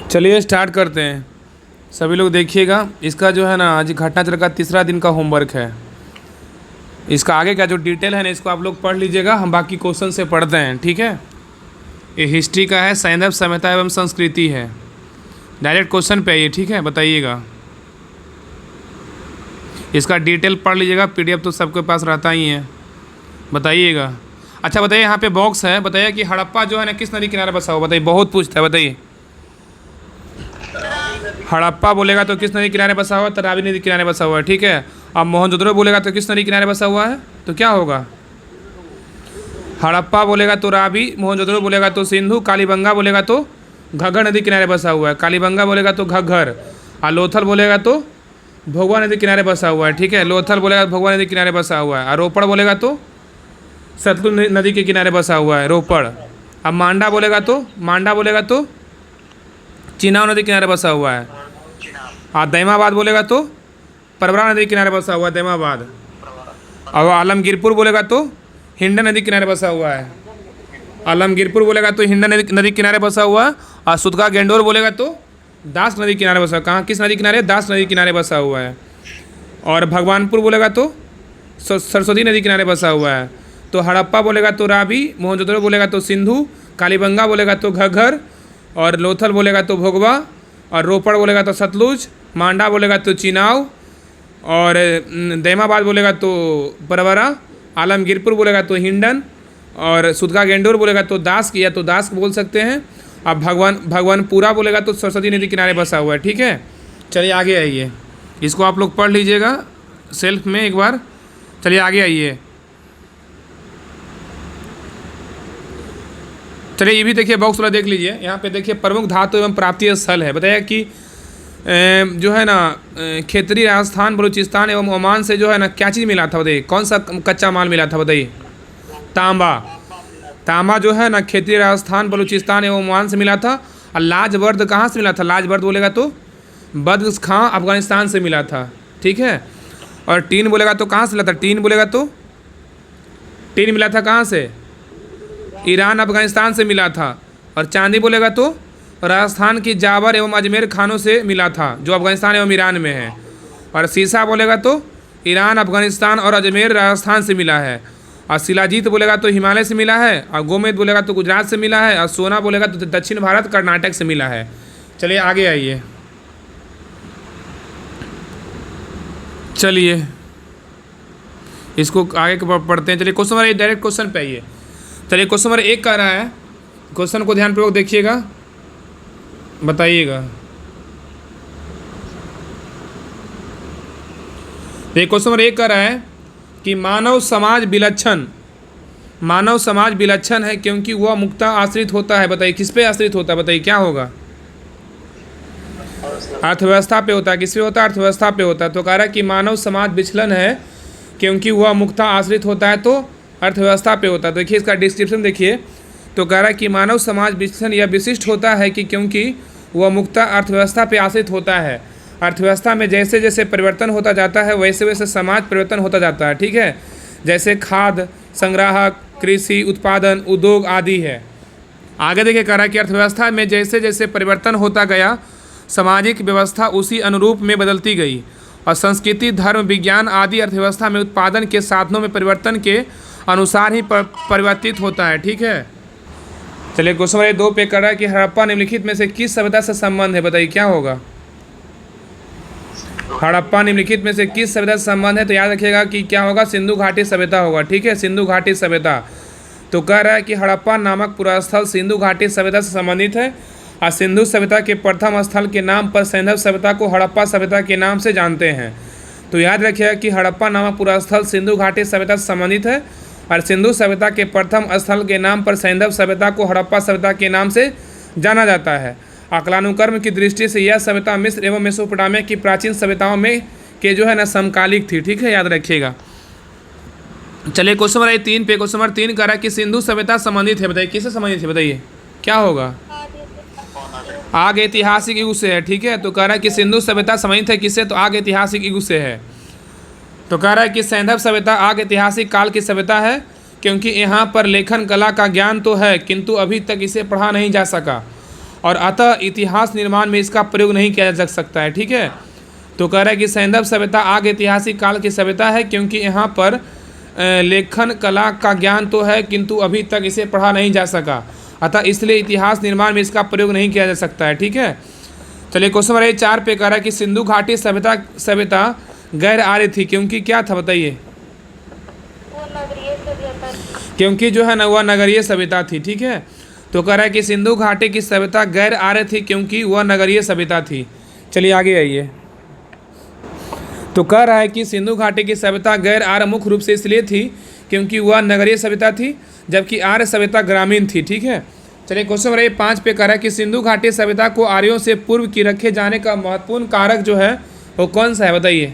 चलिए स्टार्ट करते हैं। सभी लोग देखिएगा, इसका जो है ना आज घटनाचक्र का तीसरा दिन का होमवर्क है। इसका आगे का जो डिटेल है ना इसको आप लोग पढ़ लीजिएगा, हम बाकी क्वेश्चन से पढ़ते हैं, ठीक है। ये हिस्ट्री का है, सैंधव सभ्यता एवं संस्कृति है। डायरेक्ट क्वेश्चन पे आइए, ठीक है, बताइएगा। इसका डिटेल पढ़ लीजिएगा, पीडीएफ तो सबके पास रहता ही है, बताइएगा। अच्छा बताइए, यहाँ पे बॉक्स है, बताइए कि हड़प्पा जो है ना किस नदी किनारे बसा हुआ, बताइए, बहुत पूछता है, बताइए। हड़प्पा बोलेगा तो किस नदी किनारे बसा हुआ है? तो रावी नदी किनारे बसा हुआ है, ठीक है। अब मोहनजोदड़ो बोलेगा तो किस नदी किनारे बसा हुआ है? तो क्या होगा? हड़प्पा बोलेगा तो रावी, मोहनजोदड़ो बोलेगा तो सिंधु, कालीबंगा बोलेगा तो घग्गर नदी किनारे बसा हुआ है, कालीबंगा बोलेगा तो घग्गर, और लोथल बोलेगा तो भोगवा नदी किनारे बसा हुआ है, ठीक है। लोथल बोलेगा तो भोगवा नदी किनारे बसा हुआ है, और रोपड़ बोलेगा तो सतलुज नदी के किनारे बसा हुआ है, रोपड़। अब मांडा बोलेगा तो चिनाव नदी किनारे बसा हुआ है, और दैमाबाद बोलेगा तो परवरा नदी किनारे बसा हुआ है, दैमाबाद। और आलमगीरपुर बोलेगा तो हिंडन नदी किनारे बसा हुआ है, आलमगीरपुर बोलेगा तो हिंडन नदी किनारे बसा हुआ है। और सुतका गेंडोर बोलेगा तो दास नदी किनारे बसा हुआ है। कहाँ, किस नदी किनारे? दास नदी किनारे बसा हुआ है। और भगवानपुर बोलेगा तो सरस्वती नदी किनारे बसा हुआ है। तो हड़प्पा बोलेगा तो रावी, मोहनजोदड़ो बोलेगा तो सिंधु, कालीबंगा बोलेगा तो घग्गर, और लोथल बोलेगा तो भोगवा, और रोपड़ बोलेगा तो सतलुज, मांडा बोलेगा तो चिनाव, और दैमाबाद बोलेगा तो परवरा, आलमगीरपुर बोलेगा तो हिंडन, और सुतका गेंडोर बोलेगा तो दास, या तो दास बोल सकते हैं। अब भगवानपुरा बोलेगा तो सरस्वती नदी किनारे बसा हुआ है, ठीक है। चलिए आगे आइए, इसको आप लोग पढ़ लीजिएगा सेल्फ में एक बार। चलिए आगे आइए। चलिए ये भी देखिए, बॉक्स वाला देख लीजिए। यहाँ पे देखिए प्रमुख धातु एवं प्राप्ति स्थल है। बताइए कि जो है ना क्षेत्रीय राजस्थान, बलूचिस्तान एवं ओमान से जो है ना क्या चीज़ मिला था? बताइए कौन सा कच्चा माल मिला था? बताइए। तांबा जो है ना क्षेत्रीय राजस्थान, बलूचिस्तान एवं ओमान से मिला था। और लाजवर्द कहाँ से मिला था? लाजवर्द बोलेगा तो बद्र खां अफगानिस्तान से मिला था, ठीक है। और टीन बोलेगा तो कहाँ से मिला था? टीन बोलेगा तो टीन मिला था कहाँ से? ईरान अफगानिस्तान से मिला था। और चांदी बोलेगा तो राजस्थान की जावर एवं अजमेर खानों से मिला था, जो अफगानिस्तान एवं ईरान में है। और सीसा बोलेगा तो ईरान, अफगानिस्तान और अजमेर राजस्थान से मिला है। और शिलाजीत बोलेगा तो हिमालय से मिला है। और गोमेद बोलेगा तो गुजरात से मिला है। और सोना बोलेगा तो दक्षिण भारत, कर्नाटक से मिला है। चलिए आगे आइए। चलिए इसको आगे पढ़ते हैं। चलिए क्वेश्चन नंबर 1, डायरेक्ट क्वेश्चन पे आइए। चलिए क्वेश्चन नंबर 1 कह रहा है, क्वेश्चन को ध्यानपूर्वक देखिएगा, बताइएगा। ये क्वेश्चन नंबर 1 कह रहा है कि मानव समाज विलक्षण है क्योंकि वह मुक्ता आश्रित होता है। बताइए किस पे आश्रित होता है? बताइए क्या होगा? अर्थव्यवस्था पे होता है। किस पे होता है? अर्थव्यवस्था पे होता है। तो कह रहा है कि मानव समाज विचलन है क्योंकि वह मुक्ता आश्रित होता है, तो अर्थव्यवस्था पे होता है। देखिए इसका डिस्क्रिप्शन देखिए। तो कह रहा है कि मानव समाज विचलन यह विशिष्ट होता है कि क्योंकि वह मुक्ता अर्थव्यवस्था पे आश्रित होता है। अर्थव्यवस्था में जैसे जैसे परिवर्तन होता जाता है वैसे वैसे समाज परिवर्तन होता जाता है, ठीक है। जैसे खाद्य संग्राहक, कृषि उत्पादन, उद्योग आदि है। आगे देखिए कह रहा है कि अर्थव्यवस्था में जैसे जैसे परिवर्तन होता गया सामाजिक व्यवस्था उसी अनुरूप में बदलती गई, और संस्कृति, धर्म, विज्ञान आदि अर्थव्यवस्था में उत्पादन के साधनों में परिवर्तन के अनुसार ही परिवर्तित होता है, ठीक है। चलिए क्वेश्चन नंबर 2 पे कर रहा है कि हड़प्पा निम्नलिखित में से किस सभ्यता से संबंध है? बताइए क्या होगा? हड़प्पा निम्नलिखित में से किस सभ्यता से संबंध है? तो याद रखिएगा कि क्या होगा? सिंधु घाटी सभ्यता होगा, ठीक है, सिंधु घाटी सभ्यता। तो कह रहा है कि हड़प्पा नामक पूरा स्थल सिंधु घाटी सभ्यता से संबंधित है, और सिंधु सभ्यता के प्रथम स्थल के नाम पर सैंधव सभ्यता को हड़प्पा सभ्यता के नाम से जानते हैं। तो याद रखिएगा कि हड़प्पा नामक पूरा स्थल सिंधु घाटी सभ्यता से संबंधित है, और सिंधु सभ्यता के प्रथम स्थल के नाम पर सैंधव सभ्यता को हड़प्पा सभ्यता के नाम से जाना जाता है। कालानुक्रम की दृष्टि से यह सभ्यता मिस्र एवं मेसोपोटामिया की प्राचीन सभ्यताओं में के जो है ना समकालिक थी, ठीक है, याद रखिएगा। चलिए क्वेश्चन नंबर 3 पे, क्वेश्चन नंबर 3 कह रहा है कि सिंधु सभ्यता संबंधित है। बताइए किससे संबंधित है? बताइए क्या होगा? आग ऐतिहासिक युग से है, ठीक है। तो कह रहा है कि सिंधु सभ्यता संबंधित है किससे? तो आग ऐतिहासिक युग से है। तो कह रहा है कि सैंधव सभ्यता आग ऐतिहासिक काल की सभ्यता है क्योंकि यहाँ पर लेखन कला का ज्ञान तो है किंतु अभी तक इसे पढ़ा नहीं जा सका, और अतः इतिहास निर्माण में इसका प्रयोग नहीं किया जा सकता है। ठीक है, तो कह रहा है कि सैंधव सभ्यता आग ऐतिहासिक काल की सभ्यता है, क्योंकि यहाँ पर लेखन कला का ज्ञान तो है किंतु अभी तक इसे पढ़ा नहीं जा सका, अतः इसलिए इतिहास निर्माण में इसका प्रयोग नहीं किया जा सकता है। ठीक है, चलिए क्वेश्चन नंबर 4 पे कह रहा है कि सिंधु घाटी सभ्यता गैर आर्य थी, क्योंकि क्या था बताइए? क्योंकि जो है ना वह नगरीय सभ्यता थी। ठीक है, तो कह रहा है कि सिंधु घाटी की सभ्यता गैर आर्य थी क्योंकि वह नगरीय सभ्यता थी। चलिए आगे आइए। तो कह रहा है कि सिंधु घाटी की सभ्यता गैर आर्य मुख्य रूप से इसलिए थी क्योंकि वह नगरीय सभ्यता थी, जबकि आर्य सभ्यता ग्रामीण थी। ठीक है, चलिए क्वेश्चन नंबर 5 पे कह रहा है कि सिंधु घाटी सभ्यता को आर्यों से पूर्व की रखे जाने का महत्वपूर्ण कारक जो है वो कौन सा है बताइए?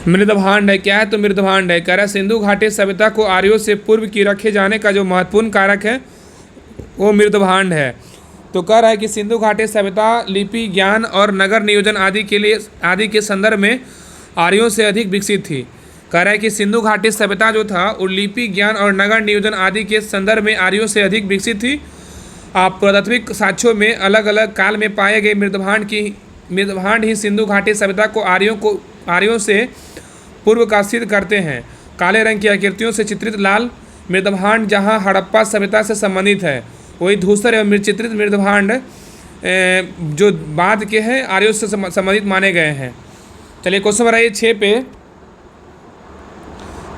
मृदभांड है। क्या है? तो मृदभांड है। कह रहा है सिंधु घाटी सभ्यता को आर्यों से पूर्व की रखे जाने का जो महत्वपूर्ण कारक है वो मृदभांड है। तो कह रहा है कि सिंधु घाटी सभ्यता लिपि ज्ञान और नगर नियोजन आदि के संदर्भ में आर्यों से अधिक विकसित थी। कह रहा है कि सिंधु घाटी सभ्यता जो था वो लिपि ज्ञान और नगर नियोजन आदि के संदर्भ में आर्यों से अधिक विकसित थी। पुरातात्विक साक्ष्यों में अलग अलग काल में पाए गए मृदभांड ही सिंधु घाटी सभ्यता को आर्यों से पूर्व का सिद्ध करते हैं। काले रंग की आकृतियों से चित्रित लाल मृदभांड जहाँ हड़प्पा सभ्यता से संबंधित है, वही धूसर एवं चित्रित मृदभांड जो बाद के हैं आर्यों से संबंधित माने गए हैं। चलिए क्वेश्चन नंबर 6 पे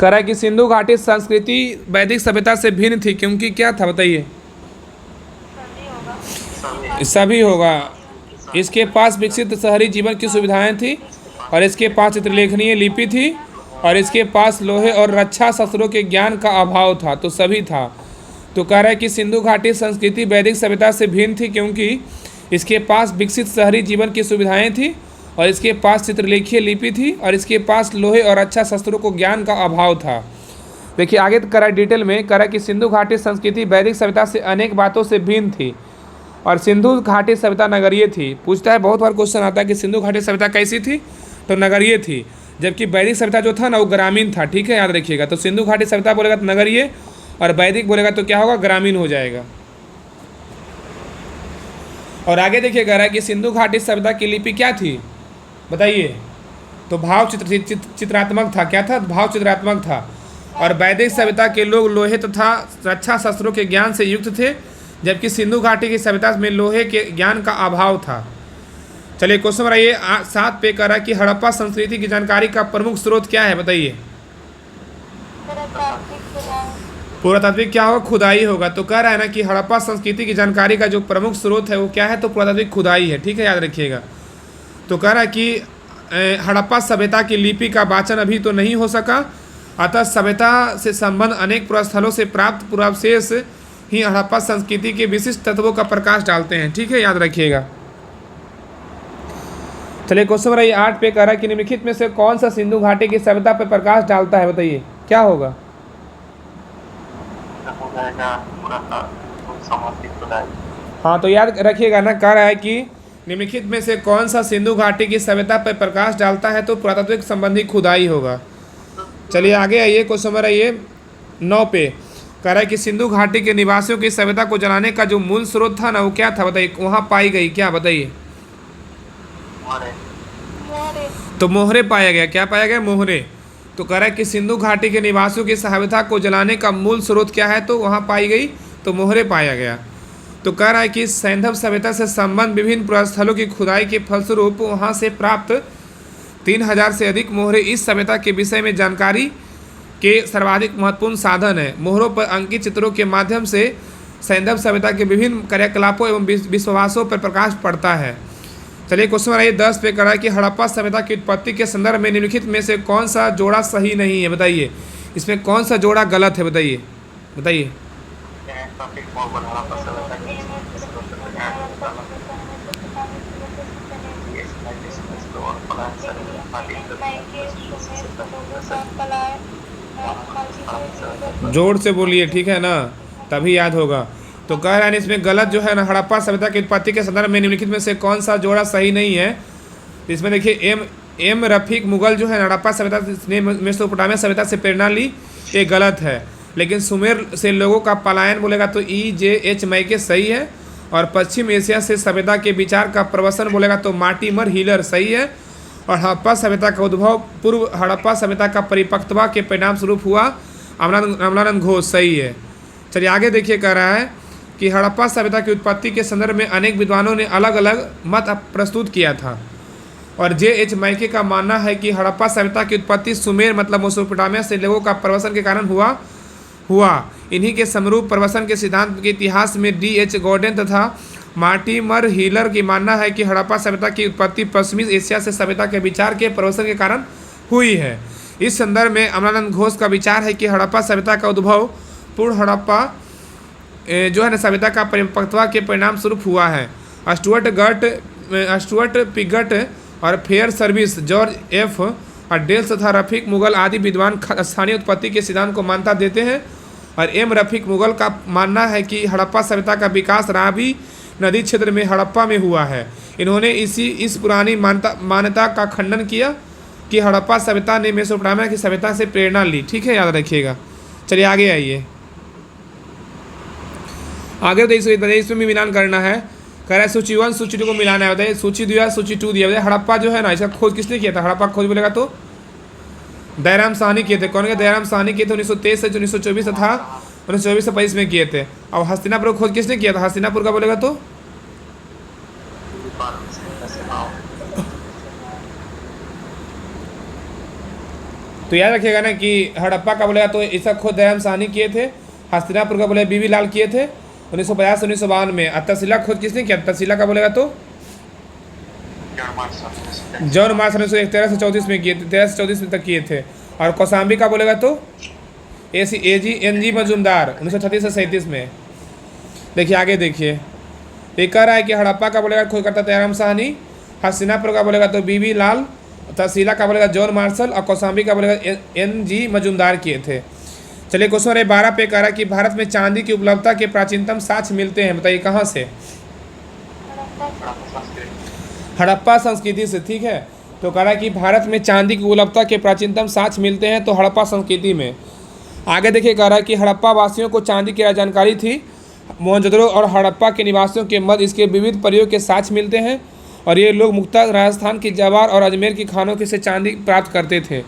कह रहा है कि सिंधु घाटी संस्कृति वैदिक सभ्यता से भिन्न थी, क्योंकि क्या था बताइए? सभी होगा। इसके पास विकसित शहरी जीवन की सुविधाएं थी, और इसके पास चित्रलेखनीय लिपि थी, और इसके पास लोहे और रक्षा शस्त्रों के ज्ञान का अभाव था। तो सभी था। तो कह रहा है कि सिंधु घाटी संस्कृति वैदिक सभ्यता से भिन्न थी क्योंकि इसके पास विकसित शहरी जीवन की सुविधाएं थी, और इसके पास चित्रलेखीय लिपि थी, और इसके पास लोहे और रक्षा शस्त्रों को ज्ञान का अभाव था। देखिए आगे कह रहा है डिटेल में, कह रहा है कि सिंधु घाटी संस्कृति वैदिक सभ्यता से अनेक बातों से भिन्न थी, और सिंधु घाटी सभ्यता नगरीय थी। पूछता है, बहुत बार क्वेश्चन आता है कि सिंधु घाटी सभ्यता कैसी थी? तो नगरीय थी, जबकि वैदिक सभ्यता जो था ना वो ग्रामीण था। ठीक है, याद रखिएगा। तो सिंधु घाटी सभ्यता बोलेगा तो नगरीय, और वैदिक बोलेगा तो क्या होगा? ग्रामीण हो जाएगा। और आगे देखिए कह रहा है कि सिंधु घाटी सभ्यता की लिपि क्या थी बताइए? तो भाव चित्रात्मक था। क्या था? भाव चित्रात्मक था। और वैदिक सभ्यता के लोग लोहे तथा रक्षा शस्त्रों के ज्ञान से युक्त थे, जबकि सिंधु घाटी की सभ्यता में लोहे के ज्ञान का अभाव था। चलिए क्वेश्चन नंबर 7 पे कह रहा है कि हड़प्पा संस्कृति की जानकारी का प्रमुख स्रोत क्या है बताइए? पुरातात्विक क्या होगा? खुदाई होगा। तो कह रहा है ना कि हड़प्पा संस्कृति की जानकारी का जो प्रमुख स्रोत है वो क्या है? तो पुरातात्विक खुदाई है। ठीक है, याद रखिएगा। तो कह रहा है कि हड़प्पा सभ्यता की लिपि का वाचन अभी तो नहीं हो सका, अतः सभ्यता से संबंध अनेक पुरास्थलों से प्राप्त पुरावशेष ही हड़प्पा संस्कृति के विशिष्ट तत्वों का प्रकाश डालते हैं। ठीक है, याद रखिएगा। चलिए क्वेश्चन नंबर 8 पे कह रहा है कि निम्नलिखित में से कौन सा सिंधु घाटी की सभ्यता पर प्रकाश डालता है बताइए? क्या होगा? हाँ, तो याद रखिएगा ना, कह रहा है कि निम्नलिखित में से कौन सा सिंधु घाटी की सभ्यता पर प्रकाश डालता है? तो पुरातात्विक संबंधी खुदाई होगा। चलिए आगे आइए। क्वेश्चन नंबर 9 पे कह रहा है कि सिंधु घाटी के निवासियों की सभ्यता को जलाने का जो मूल स्रोत था ना वो क्या था बताइए? वहाँ पाई गई क्या बताइए? तो मोहरे पाया गया। क्या पाया गया? मोहरे। तो कह रहा है कि सिंधु घाटी के निवासियों की सभ्यता को जलाने का मूल स्रोत क्या है? तो वहाँ पाई गई, तो मोहरे पाया गया। तो कह रहा है कि सैंधव सभ्यता से संबंध विभिन्न पुरास्थलों की खुदाई के फलस्वरूप वहाँ से प्राप्त 3000 से अधिक मोहरे इस सभ्यता के विषय में जानकारी के सर्वाधिक महत्वपूर्ण साधन है। मोहरों पर अंकित चित्रों के माध्यम से सैंधव सभ्यता के विभिन्न क्रियाकलापों एवं विश्वासों पर प्रकाश पड़ता है। चलिए क्वेश्चन नंबर 10 पे कह रहा है कि हड़प्पा सभ्यता की उत्पत्ति के संदर्भ में निम्नलिखित में से कौन सा जोड़ा सही नहीं है बताइए? इसमें कौन सा जोड़ा गलत है बताइए? बताइए। जोर से बोलिए, ठीक है ना, तभी याद होगा। तो कह रहा है इसमें गलत जो है ना, हड़प्पा सभ्यता की उत्पत्ति के संदर्भ में निम्नलिखित में से कौन सा जोड़ा सही नहीं है? इसमें देखिए एम रफीक मुगल जो है हड़प्पा सभ्यता ने मेसोपोटामिया सभ्यता से प्रेरणा ली, ये गलत है। लेकिन सुमेर से लोगों का पलायन बोलेगा तो EJH मैके सही है। और पश्चिम एशिया से सभ्यता के विचार का प्रवसन बोलेगा तो मार्टिमर हीलर सही है। और हड़प्पा सभ्यता का उद्भव पूर्व हड़प्पा सभ्यता का परिपक्वता के परिणाम स्वरूप हुआ अमलानंद घोष सही है। चलिए आगे देखिए, कह रहा है कि हड़प्पा सभ्यता की उत्पत्ति के संदर्भ में अनेक विद्वानों ने अलग अलग मत प्रस्तुत किया था। और JH मैके का मानना है कि हड़प्पा सभ्यता की उत्पत्ति सुमेर मतलब मेसोपोटामिया से लोगों का प्रवसन के कारण हुआ। इन्हीं के समरूप प्रवसन के सिद्धांत के इतिहास में DH गॉर्डन तथा मार्टिमर हीलर की मानना है कि हड़प्पा सभ्यता की उत्पत्ति पश्चिमी एशिया से सभ्यता के विचार के प्रवसन के कारण हुई है। इस संदर्भ में अमलानंद घोष का विचार है कि हड़प्पा सभ्यता का उद्भव पूर्ण हड़प्पा जो है ना सभ्यता का परिपक्वता के परिणाम स्वरूप हुआ है। स्टुअर्ट पिगट और फेयर सर्विस, जॉर्ज F और डेल्स तथा रफीक मुगल आदि विद्वान स्थानीय उत्पत्ति के सिद्धांत को मान्यता देते हैं। और M रफीक मुगल का मानना है कि हड़प्पा सभ्यता का विकास रावी नदी क्षेत्र में हड़प्पा में हुआ है। इन्होंने इस पुरानी मान्यता का खंडन किया कि हड़प्पा सभ्यता ने मेसोपोटामिया की सभ्यता से प्रेरणा ली। ठीक है, याद रखिएगा। चलिए आगे आइए, आगे बताइए, इसमें भी मिलान करना है। कह रहा है सूची 1 सूची 2 को मिलाना है। बताइए सूची दिया सूची 2 दिया। बताइए हड़प्पा जो है ना इसका खोज किसने किया था? हड़प्पा खोज बोलेगा तो दयाराम साहनी किए थे। कौन के? दयाराम साहनी किए थे 1923 से 1924 तथा 1924 से 25 में किए थे। अब हस्तिनापुर खोज किसने किया था? हस्तिनापुर का बोलेगा तो याद रखिएगा ना कि हड़प्पा का बोलेगा तो इसका खोज दयाराम साहनी किए थे। हस्तिनापुर का बोलेगा बीबी लाल किए थे 1950 से 1952 में। और तहसीला खोज किसने किया? तहसीला का बोलेगा तो जॉन मार्स 1913 से 34 में किए थे, 13 से 34 तक किए थे। और कौसाम्बी का बोलेगा तो NG मजूमदार 1936 से 37 में। देखिए आगे देखिए, ये कह रहा है कि हड़प्पा का बोलेगा खोज करता दयाराम साहनी, हस्तिनापुर का बोलेगा तो बीबी लाल, तहसीला का बोलेगा जॉन मार्शल और कौसाम्बी का बोलेगा NG मजूमदार किए थे। चलिए क्वेश्चन नंबर 12 पे कह रहा है कि भारत में चांदी की उपलब्धता के प्राचीनतम साक्ष्य मिलते हैं। बताइए कहाँ से? हड़प्पा संस्कृति से। ठीक है, तो कह रहा है कि भारत में चांदी की उपलब्धता के प्राचीनतम साक्ष्य मिलते हैं तो हड़प्पा संस्कृति में। आगे देखिए, कह रहा है कि हड़प्पा वासियों को चांदी की जानकारी थी। मोहनजोदड़ो और हड़प्पा के निवासियों के मध्य इसके विविध प्रयोग के साक्ष्य मिलते हैं। और ये लोग मुख्यतः राजस्थान की जवार और अजमेर की खानों से चांदी प्राप्त करते थे।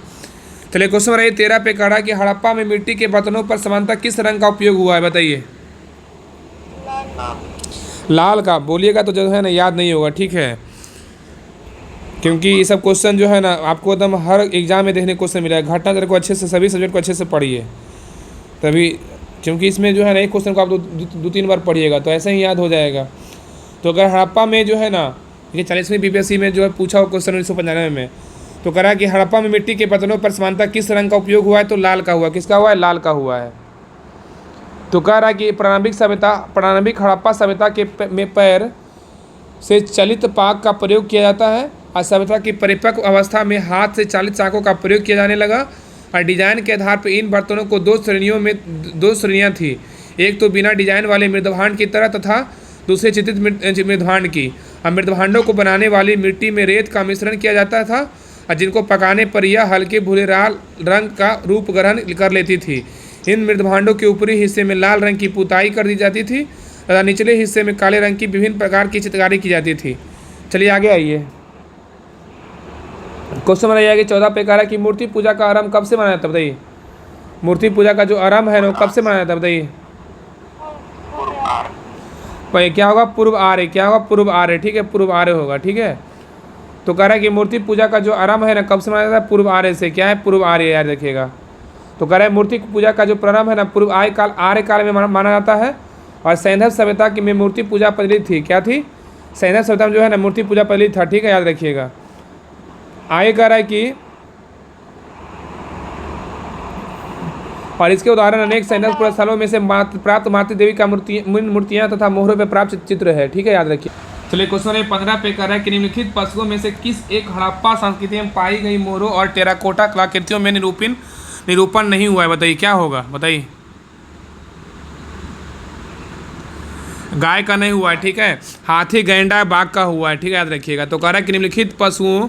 चलिए क्वेश्चन नंबर 13 पे कह रहा है कि हड़प्पा में मिट्टी के बर्तनों पर समानता किस रंग का उपयोग हुआ है? बताइए। लाल का बोलिएगा तो जो है ना याद नहीं होगा। ठीक है, क्योंकि ये सब क्वेश्चन जो है ना आपको एकदम हर एग्जाम में देखने को क्वेश्चन मिला है। घटना को अच्छे से सभी सब्जेक्ट को अच्छे से पढ़िए तभी, क्योंकि इसमें जो है ना एक क्वेश्चन को आप 2-3 बार पढ़िएगा तो ऐसे ही याद हो जाएगा। तो अगर हड़प्पा में जो है ना ये 40वीं BPSC में जो है पूछा हुआ क्वेश्चन 1995 में, तो कह रहा है कि हड़प्पा में मिट्टी के बर्तनों पर समानता किस रंग का उपयोग हुआ है? तो लाल का हुआ। किसका हुआ है? लाल का हुआ है। तो कह रहा है कि प्रारंभिक हड़प्पा सभ्यता के में पैर से चलित पाक का प्रयोग किया जाता है। और सभ्यता की परिपक्व अवस्था में हाथ से चालित चाकों का प्रयोग किया जाने लगा। और डिजाइन के आधार पर इन बर्तनों को दो श्रेणियाँ थी। एक तो बिना डिजाइन वाले मृदभांड की तरह तथा दूसरे चित्रित मृदभांड की। और मृदभांडों को बनाने वाली मिट्टी में रेत का मिश्रण किया जाता था और जिनको पकाने पर यह हल्के भूरे लाल रंग का रूप ग्रहण कर लेती थी। इन मृदभांडों के ऊपरी हिस्से में लाल रंग की पुताई कर दी जाती थी तथा निचले हिस्से में काले रंग की विभिन्न प्रकार की चित्रकारी की जाती थी। चलिए आगे आइए, क्वेश्चन बनाइए आगे 14 पे कह रहा है कि मूर्ति पूजा का आरंभ कब से मनाया जाता है? बताइए। मूर्ति पूजा का जो आरंभ है वो कब से मनाया जाता है? बताइए। क्या होगा? पूर्व आर्य। क्या होगा? पूर्व आर्य। ठीक है, पूर्व आर्य होगा। ठीक है, तो कह रहा है कि मूर्ति पूजा का जो आरंभ है ना कब से मनाया जाता है? पूर्व आर्य से। क्या है? पूर्व आर्य, याद रखिएगा। तो कह रहा है मूर्ति पूजा का जो प्रारंभ है ना पूर्व आर्य काल में माना जाता है। और सैंधव सभ्यता की में मूर्ति पूजा प्रचलित थी। क्या थी? सैंधव सभ्यता में जो है ना मूर्ति पूजा प्रचलित था। ठीक है, याद रखिएगा। आगे कह रहा है कि और इसके उदाहरण अनेक सैंधव स्थलों में से प्राप्त मातृ देवी का मूर्तियाँ तथा मोहरों पर प्राप्त चित्र है। ठीक है, याद रखिए। चलिए क्वेश्चन नंबर 15 पे कर रहा है कि निम्नलिखित पशुओं में से किस एक हड़प्पा संस्कृति में पाई गई मोहरों और टेराकोटा कलाकृतियों में निरूपण नहीं हुआ है? बताइए क्या होगा? बताइए। गाय का नहीं हुआ है। ठीक है, हाथी, गैंडा, बाघ का हुआ है। ठीक है, याद रखिएगा। तो कह रहा है कि निम्नलिखित पशुओं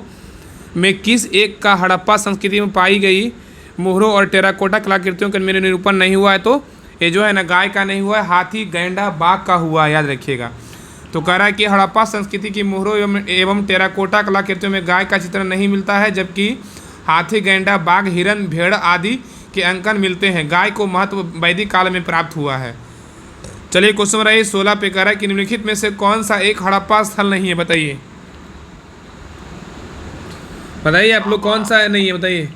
में किस एक का हड़प्पा संस्कृति में पाई गई मोहरों और टेराकोटा कलाकृतियों के मेरे निरूपण नहीं हुआ है, तो ये जो है ना गाय का नहीं हुआ है, हाथी गैंडा बाघ का हुआ है, याद रखिएगा। तो कह रहा है कि हड़प्पा संस्कृति की मोहरों एवं टेराकोटा कलाकृतियों में गाय का चित्रण नहीं मिलता है, जबकि हाथी गैंडा बाघ हिरन भेड़ आदि के अंकन मिलते हैं। गाय को महत्व वैदिक काल में प्राप्त हुआ है। चलिए क्वेश्चन नंबर 16 पे कह रहा है कि निम्नलिखित में से कौन सा एक हड़प्पा स्थल नहीं है, बताइए। बताइए आप लोग कौन सा नहीं है, बताइए।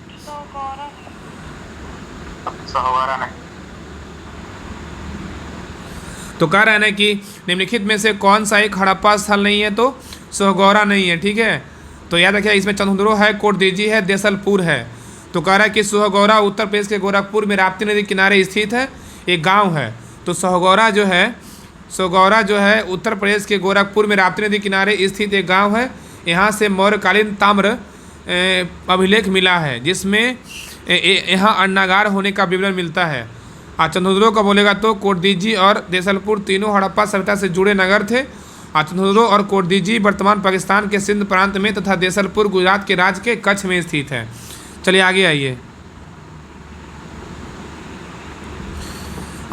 तो कह रहा है ना कि निम्नलिखित में से कौन सा एक हड़प्पा स्थल नहीं है, तो सोहगौरा नहीं है, ठीक है। तो याद रखिए इसमें चंद्रदुर्ग है, कोटदीजी है, देसलपुर है। तो कह रहा है कि सोहगौरा उत्तर प्रदेश के गोरखपुर में राप्ती नदी किनारे स्थित है, एक गांव है। तो सोहगौरा जो है उत्तर प्रदेश के गोरखपुर में राप्ती नदी किनारे स्थित एक गांव है। यहाँ से मौर्यकालीन ताम्र अभिलेख मिला है, जिसमें यहाँ अन्नागार होने का विवरण मिलता है। चंद्रदुर्ग का बोलेगा तो कोटदीजी और देसलपुर तीनों हड़प्पा सभ्यता से जुड़े नगर थे। चंद्रदुर्ग और कोटदीजी वर्तमान पाकिस्तान के सिंध प्रांत में तथा देसलपुर गुजरात के राज्य के कच्छ में स्थित है। चलिए आगे आइए।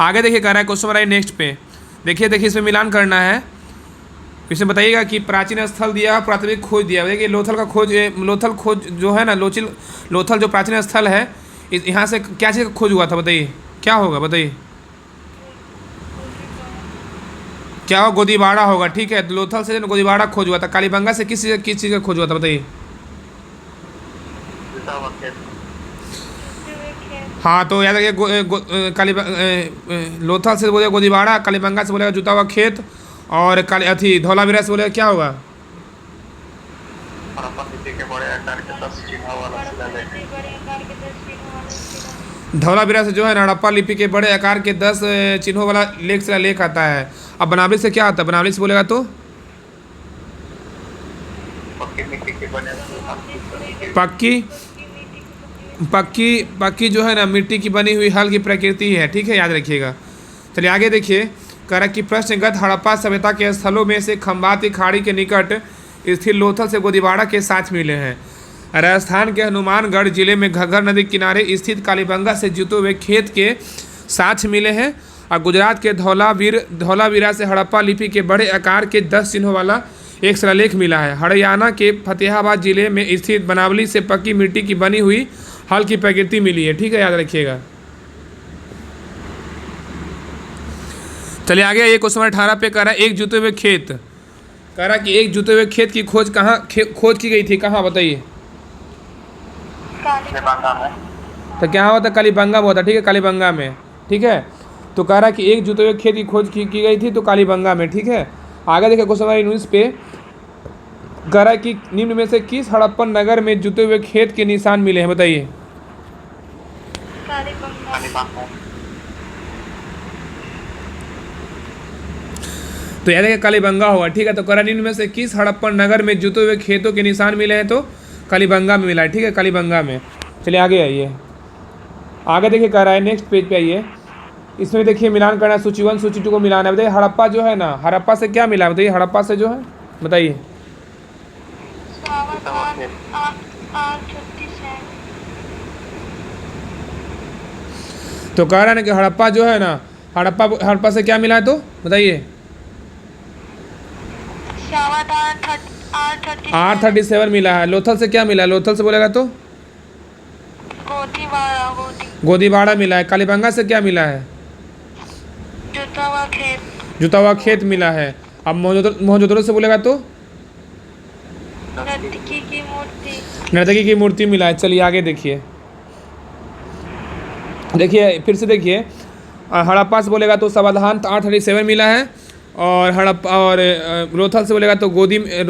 आगे देखिए कह रहा है क्वेश्चन नंबर नेक्स्ट पे देखिए इसमें मिलान करना है। इसमें बताइएगा कि प्राचीन स्थल दिया है, प्राथमिक खोज दिया है। देखिए लोथल खोज जो है ना, लोथल जो प्राचीन स्थल है, यहाँ से क्या चीज़ का खोज हुआ था, बताइए क्या होगा, बताइए क्या हो, गोदीबाड़ा होगा, ठीक है। लोथल से गोदीबाड़ा खोज हुआ था। कालीबंगा से किस चीज़ का खोज हुआ था, बताइए। हाँ, तो याद रखिए लोथल से बोलेगा गोदीबाड़ा, कालीबंगा से बोलेगा जुता हुआ खेत, और धौलावीरा से बोलेगा क्या होगा, धौलावीरा से जो है हड़प्पा लिपि के बड़े आकार के 10 चिन्हों वाला लेख आता है। अब बनावली से क्या आता है, बनावली से बोलेगा तो पक्की जो है ना मिट्टी की बनी हुई हल की प्रकृति है, ठीक है, याद रखिएगा। चलिए आगे देखिए कह रहा कि प्रश्नगत हड़प्पा सभ्यता के स्थलों में से खंबात की खाड़ी के निकट स्थित लोथल से गोदीबाड़ा के साक्ष्य मिले हैं। राजस्थान के हनुमानगढ़ जिले में घग्गर नदी किनारे स्थित कालीबंगा से जुते हुए खेत के साक्ष्य मिले हैं। और गुजरात के धौलावीरा से हड़प्पा लिपि के बड़े आकार के 10 चिन्हों वाला एक शिलालेख मिला है। हरियाणा के फतेहाबाद जिले में स्थित बनावली से पक्की मिट्टी की बनी हुई हल की प्रकृति मिली है, ठीक है, याद रखिएगा। चलिए आगे ये क्वेश्चन 18 पे कह रहा है एक जुते हुए खेत, कह रहा कि एक जुते हुए खेत की खोज खोज की गई थी, कहाँ, बताइए। तो क्या हुआ था, कालीबंगा में हुआ था, ठीक है, कालीबंगा में, ठीक है। तो कह रहा कि एक जुते हुए खेत की खोज की गई थी, तो कालीबंगा में, ठीक है। आगे देखिए क्वेश्चन नंबर 19 पे कह रहा है कि निम्न में से किस हड़प्पन नगर में जुते हुए खेत के निशान मिले हैं, बताइए। तो याद है कालीबंगा होगा, ठीक है। तो कह रहा निम्न में से किस हड़प्पन नगर में जुते हुए खेतों के निशान मिले हैं, तो कालीबंगा में मिला है, ठीक है, कालीबंगा में। चलिए आगे आइए। आगे देखिए कह रहा है नेक्स्ट पेज पे आइए। इसमें देखिए मिलान करना है, सूची 1 सूची 2 को मिलाना है। बताइए हड़प्पा जो है ना, हड़प्पा से क्या मिला है, बताइए हड़प्पा से जो है, बताइए। तो कह रहा है ना कि हड़प्पा जो है ना, हड़प्पा से क्या मिला है, तो बताइए। 837 मिला है। लोथल से क्या मिला है, लोथल से बोलेगा तो गोदीबाड़ा मिला है। कालीबंगा से क्या मिला है, जुता हुआ खेत मिला है। अब मोहनजोदड़ो से बोलेगा तो नर्तकी की मूर्ति मिला है। चलिए आगे देखिए फिर से देखिए। हड़प्पा से बोलेगा तो समाधान 837 मिला है, और हड़प्पा और लोथल से बोलेगा तो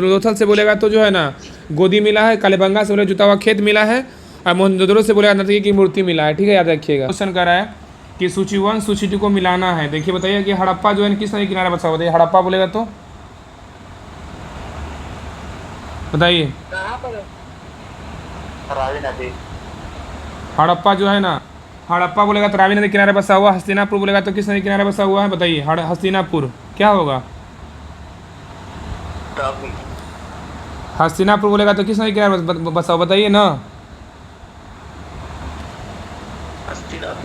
लोथल से बोलेगा तो जो है ना गोदी मिला है। कालीबंगा से बोलेगा जुता हुआ खेत मिला है, और मोहनजोदड़ो से बोलेगा नर्तकी की मूर्ति मिला है, ठीक है, याद रखिएगा। क्वेश्चन कर रहा है कि सूची 1 सूची 2 को मिलाना है। देखिए बताइए कि हड़प्पा जो है किस नदी किनारे बसा हुआ, बताइए हड़प्पा बोलेगा तो बताइए। हड़प्पा जो है ना, हड़प्पा बोलेगा तो रावी नदी किनारे बसा हुआ। हस्तिनापुर बोलेगा तो किस नदी किनारे बसा हुआ है, बताइए। हस्तिनापुर क्या होगा, हस्तिनापुर बोलेगा तो किस नदी किनारे बसा हुआ, बताइए ना।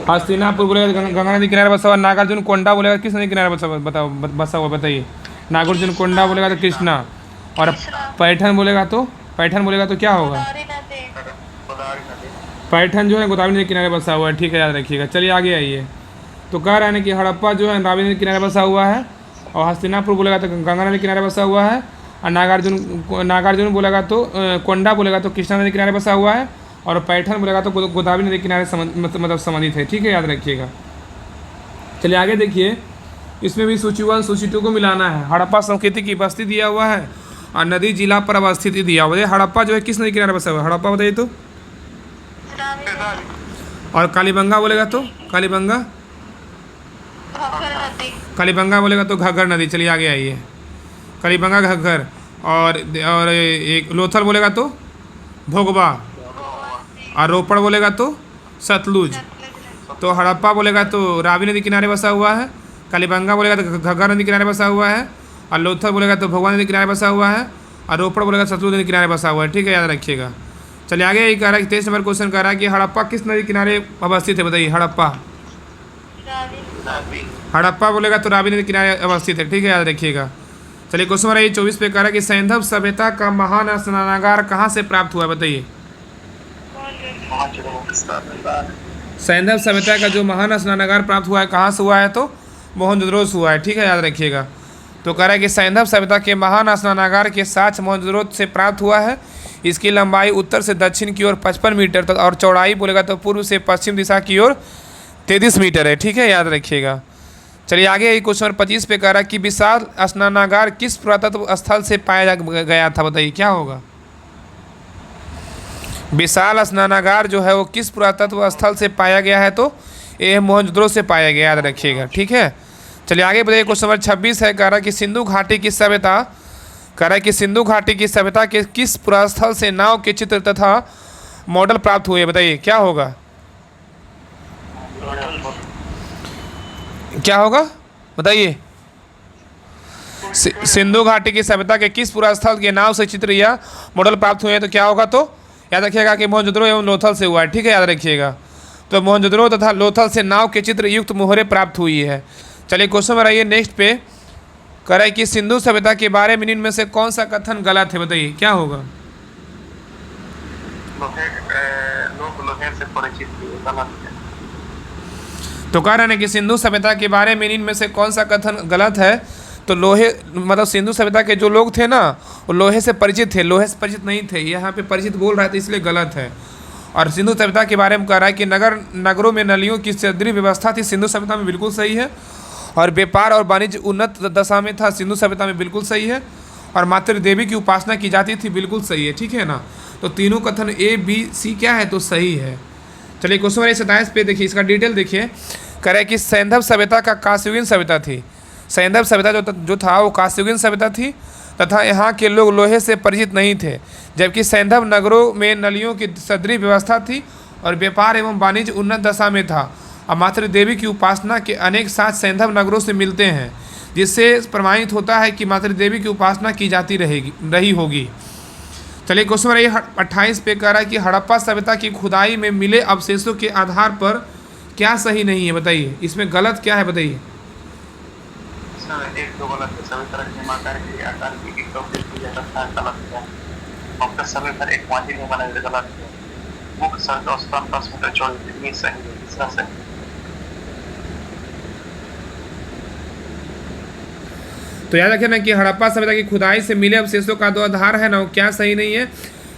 हस्तिनापुर बोलेगा तो गंगा नदी किनारे बसा हुआ। नागार्जुन कोंडा बोलेगा किस नदी किनारे बसा हुआ, बताओ बसा हुआ बताइए। नागार्जुन कोंडा बोलेगा तो कृष्णा। और पैठन बोलेगा तो क्या होगा? पैठन जो है गोदावरी नदी किनारे बसा हुआ है, ठीक है, याद रखिएगा। चलिए आगे आइए। तो कह रहे हैं कि हड़प्पा जो है रावी नदी किनारे बसा हुआ है, और हस्तिनापुर बोलेगा तो गंगा नदी किनारे बसा हुआ है, और नागार्जुन बोलेगा तो कोंडा बोलेगा तो कृष्णा नदी किनारे बसा हुआ है, और पैठन बोलेगा तो गोदावरी नदी किनारे मतलब संबंधित है, ठीक है, याद रखिएगा। चलिए आगे देखिए। इसमें भी सूची 1 सूची 2 को मिलाना है। हड़प्पा संस्कृति की बस्ती दिया हुआ है और नदी जिला पर अवस्थित दिया हुआ है। हड़प्पा जो है किस नदी किनारे बसा हुआ है? हड़प्पा बताइए तो। और कालीबंगा बोलेगा तो कालीबंगा बोलेगा तो घग्गर नदी। चलिए आगे आइए। कालीबंगा घग्गर। और एक लोथल बोलेगा तो भोगवा, और रोपड़ बोलेगा तो सतलुज। तो हड़प्पा बोलेगा तो रावी नदी किनारे बसा हुआ है, कालीबंगा बोलेगा तो घग्गर नदी किनारे बसा हुआ है, और लोथल बोलेगा तो भोगवा नदी किनारे बसा हुआ है, और रोपड़ बोलेगा सतलुज नदी किनारे बसा हुआ है, ठीक है, याद रखिएगा। चलिए आगे यही कह रहा है कि 23 नंबर क्वेश्चन कह रहा है कि हड़प्पा किस नदी किनारे अवस्थित है, बताइए। हड़प्पा बोलेगा तो रावी नदी किनारे अवस्थित है, ठीक है, याद रखिएगा। चलिए क्वेश्चन नंबर 24 पे कह रहा है कि सैंधव सभ्यता का महान स्नानागार कहाँ से प्राप्त हुआ, बताइए। सैंधव सभ्यता का जो महान स्नानागार प्राप्त हुआ है कहाँ से हुआ है? तो मोहनजोदड़ो से हुआ है, ठीक है, याद रखिएगा। तो कह रहा है कि सैंधव सभ्यता के महान स्नानागार के साक्ष्य मोहनजोदड़ो से प्राप्त हुआ है। इसकी लंबाई उत्तर से दक्षिण की ओर 55 मीटर तक, और चौड़ाई बोलेगा तो पूर्व से पश्चिम दिशा की ओर 33 मीटर है, ठीक है, याद रखिएगा। चलिए आगे यही क्वेश्चन नंबर 25 पे कह रहा है कि विशाल स्नानागार किस पुरातत्व स्थल से पाया गया था, बताइए क्या होगा। विशाल स्नानागार जो है वो किस पुरातत्व स्थल से पाया गया है? तो ये मोहनजोदड़ो से पाया गया, याद रखिएगा, ठीक है। चलिए आगे बताइए। क्वेश्चन नंबर 26 है, कह रहा है कि सिंधु घाटी की सभ्यता के किस पुरास्थल से नाव के चित्र तथा मॉडल प्राप्त हुए, बताइए क्या होगा। बताइए। सिंधु घाटी की सभ्यता के किस पुरास्थल के नाव से चित्र या मॉडल प्राप्त हुए हैं, तो क्या होगा? तो याद रखिएगा कि मोहनजोदड़ो एवं लोथल से हुआ है, ठीक है, याद रखिएगा। तो मोहनजोदड़ो तथा लोथल से नाव के चित्र युक्त मोहरें प्राप्त हुई है। चलिए क्वेश्चन बनाइए नेक्स्ट पे। कह रहा है कि सिंधु सभ्यता के बारे में इनमें से कौन सा कथन गलत है, बताइए क्या होगा। तो कह रहे हैं कि सिंधु सभ्यता के बारे में इनमें से कौन सा कथन गलत है? तो लोहे मतलब सिंधु सभ्यता के जो लोग थे ना वो लोहे से परिचित थे, लोहे से परिचित नहीं थे। यहाँ पे परिचित बोल रहा है तो इसलिए गलत है। और सिंधु सभ्यता के बारे में कह रहा है कि नगरों में नलियों की सुदृढ़ व्यवस्था थी, सिंधु सभ्यता में बिल्कुल सही है। और व्यापार और वाणिज्य उन्नत दशा में था, सिंधु सभ्यता में बिल्कुल सही है। और मातृ देवी की उपासना की जाती थी, बिल्कुल सही है, ठीक है ना। तो तीनों कथन A, B, C क्या है? तो सही है। चलिए क्वेश्चन नंबर 27 पे देखिए, इसका डिटेल देखिए। कह रहा है कि सैंधव सभ्यता का कांस्ययुगीन सभ्यता थी। सैंधव सभ्यता जो था वो कांस्ययुगीन सभ्यता थी तथा यहाँ के लोग लोहे से परिचित नहीं थे, जबकि सैंधव नगरों में नलियों की सुदृढ़ व्यवस्था थी और व्यापार एवं वाणिज्य उन्नत दशा में था। और मातृ देवी की उपासना के अनेक साक्ष्य सैंधव नगरों से मिलते हैं, जिससे प्रमाणित होता है कि मातृ देवी की उपासना की जाती रही होगी। चलिए क्वेश्चन नंबर 28 पे कह रहा है कि हड़प्पा सभ्यता की खुदाई में मिले अवशेषों के आधार पर क्या सही नहीं है, बताइए इसमें गलत क्या है, बताइए। एक दो गलत है, सभी तरह के आकार की एक टोकरी की जाता गलत है। मुक्त समय पर एक मांझी नहीं बना गलत है। मुख्य सड़क औसतन 10 मीटर चौड़ी थी, ये सही है, तीसरा सही। तो याद रखें ना कि हड़प्पा सभ्यता की खुदाई से मिले अवशेषों का 2 आधार है ना, वो क्या सही नहीं है।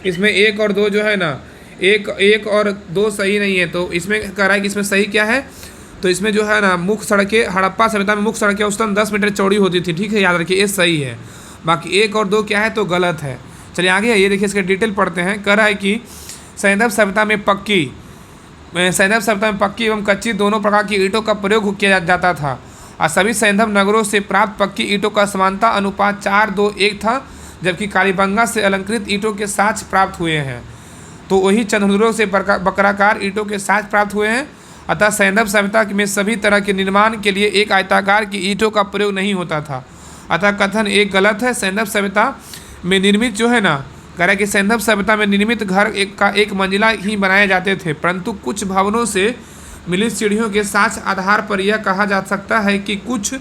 इसमें 1 और 2 जो है ना, एक और 2 सही नहीं है। तो इसमें कह रहा है कि इसमें सही क्या है, तो इसमें जो है ना मुख्य सड़कें, हड़प्पा सभ्यता में मुख्य सड़कें औसतन 10 मीटर चौड़ी होती थी, ठीक है, याद रखिए, ये सही है। बाकी 1 और 2 क्या है, तो गलत है। चलिए आगे ये देखिए, इसके डिटेल पढ़ते हैं। कह रहा है कि सैंधव सभ्यता में पक्की एवं कच्ची दोनों प्रकार की ईंटों का प्रयोग किया जाता था, और सभी सैंधव नगरों से प्राप्त पक्की ईंटों का समानता अनुपात 4:2:1 था, जबकि कालीबंगा से अलंकृत ईंटों के साक्ष्य प्राप्त हुए हैं। तो वही चंद्रदुर्ग से बकराकार ईंटों के साक्ष्य प्राप्त हुए हैं। अतः सैंधव सभ्यता में सभी तरह के निर्माण के लिए एक आयताकार की ईंटों का प्रयोग नहीं होता था। अतः कथन 1 गलत है। सैंधव सभ्यता में निर्मित जो है ना, कह रहा है कि सैंधव सभ्यता में निर्मित घर एक मंजिला ही बनाए जाते थे, परंतु कुछ भवनों से मिली सीढ़ियों के साक्ष्य आधार पर यह कहा जा सकता है कि कुछ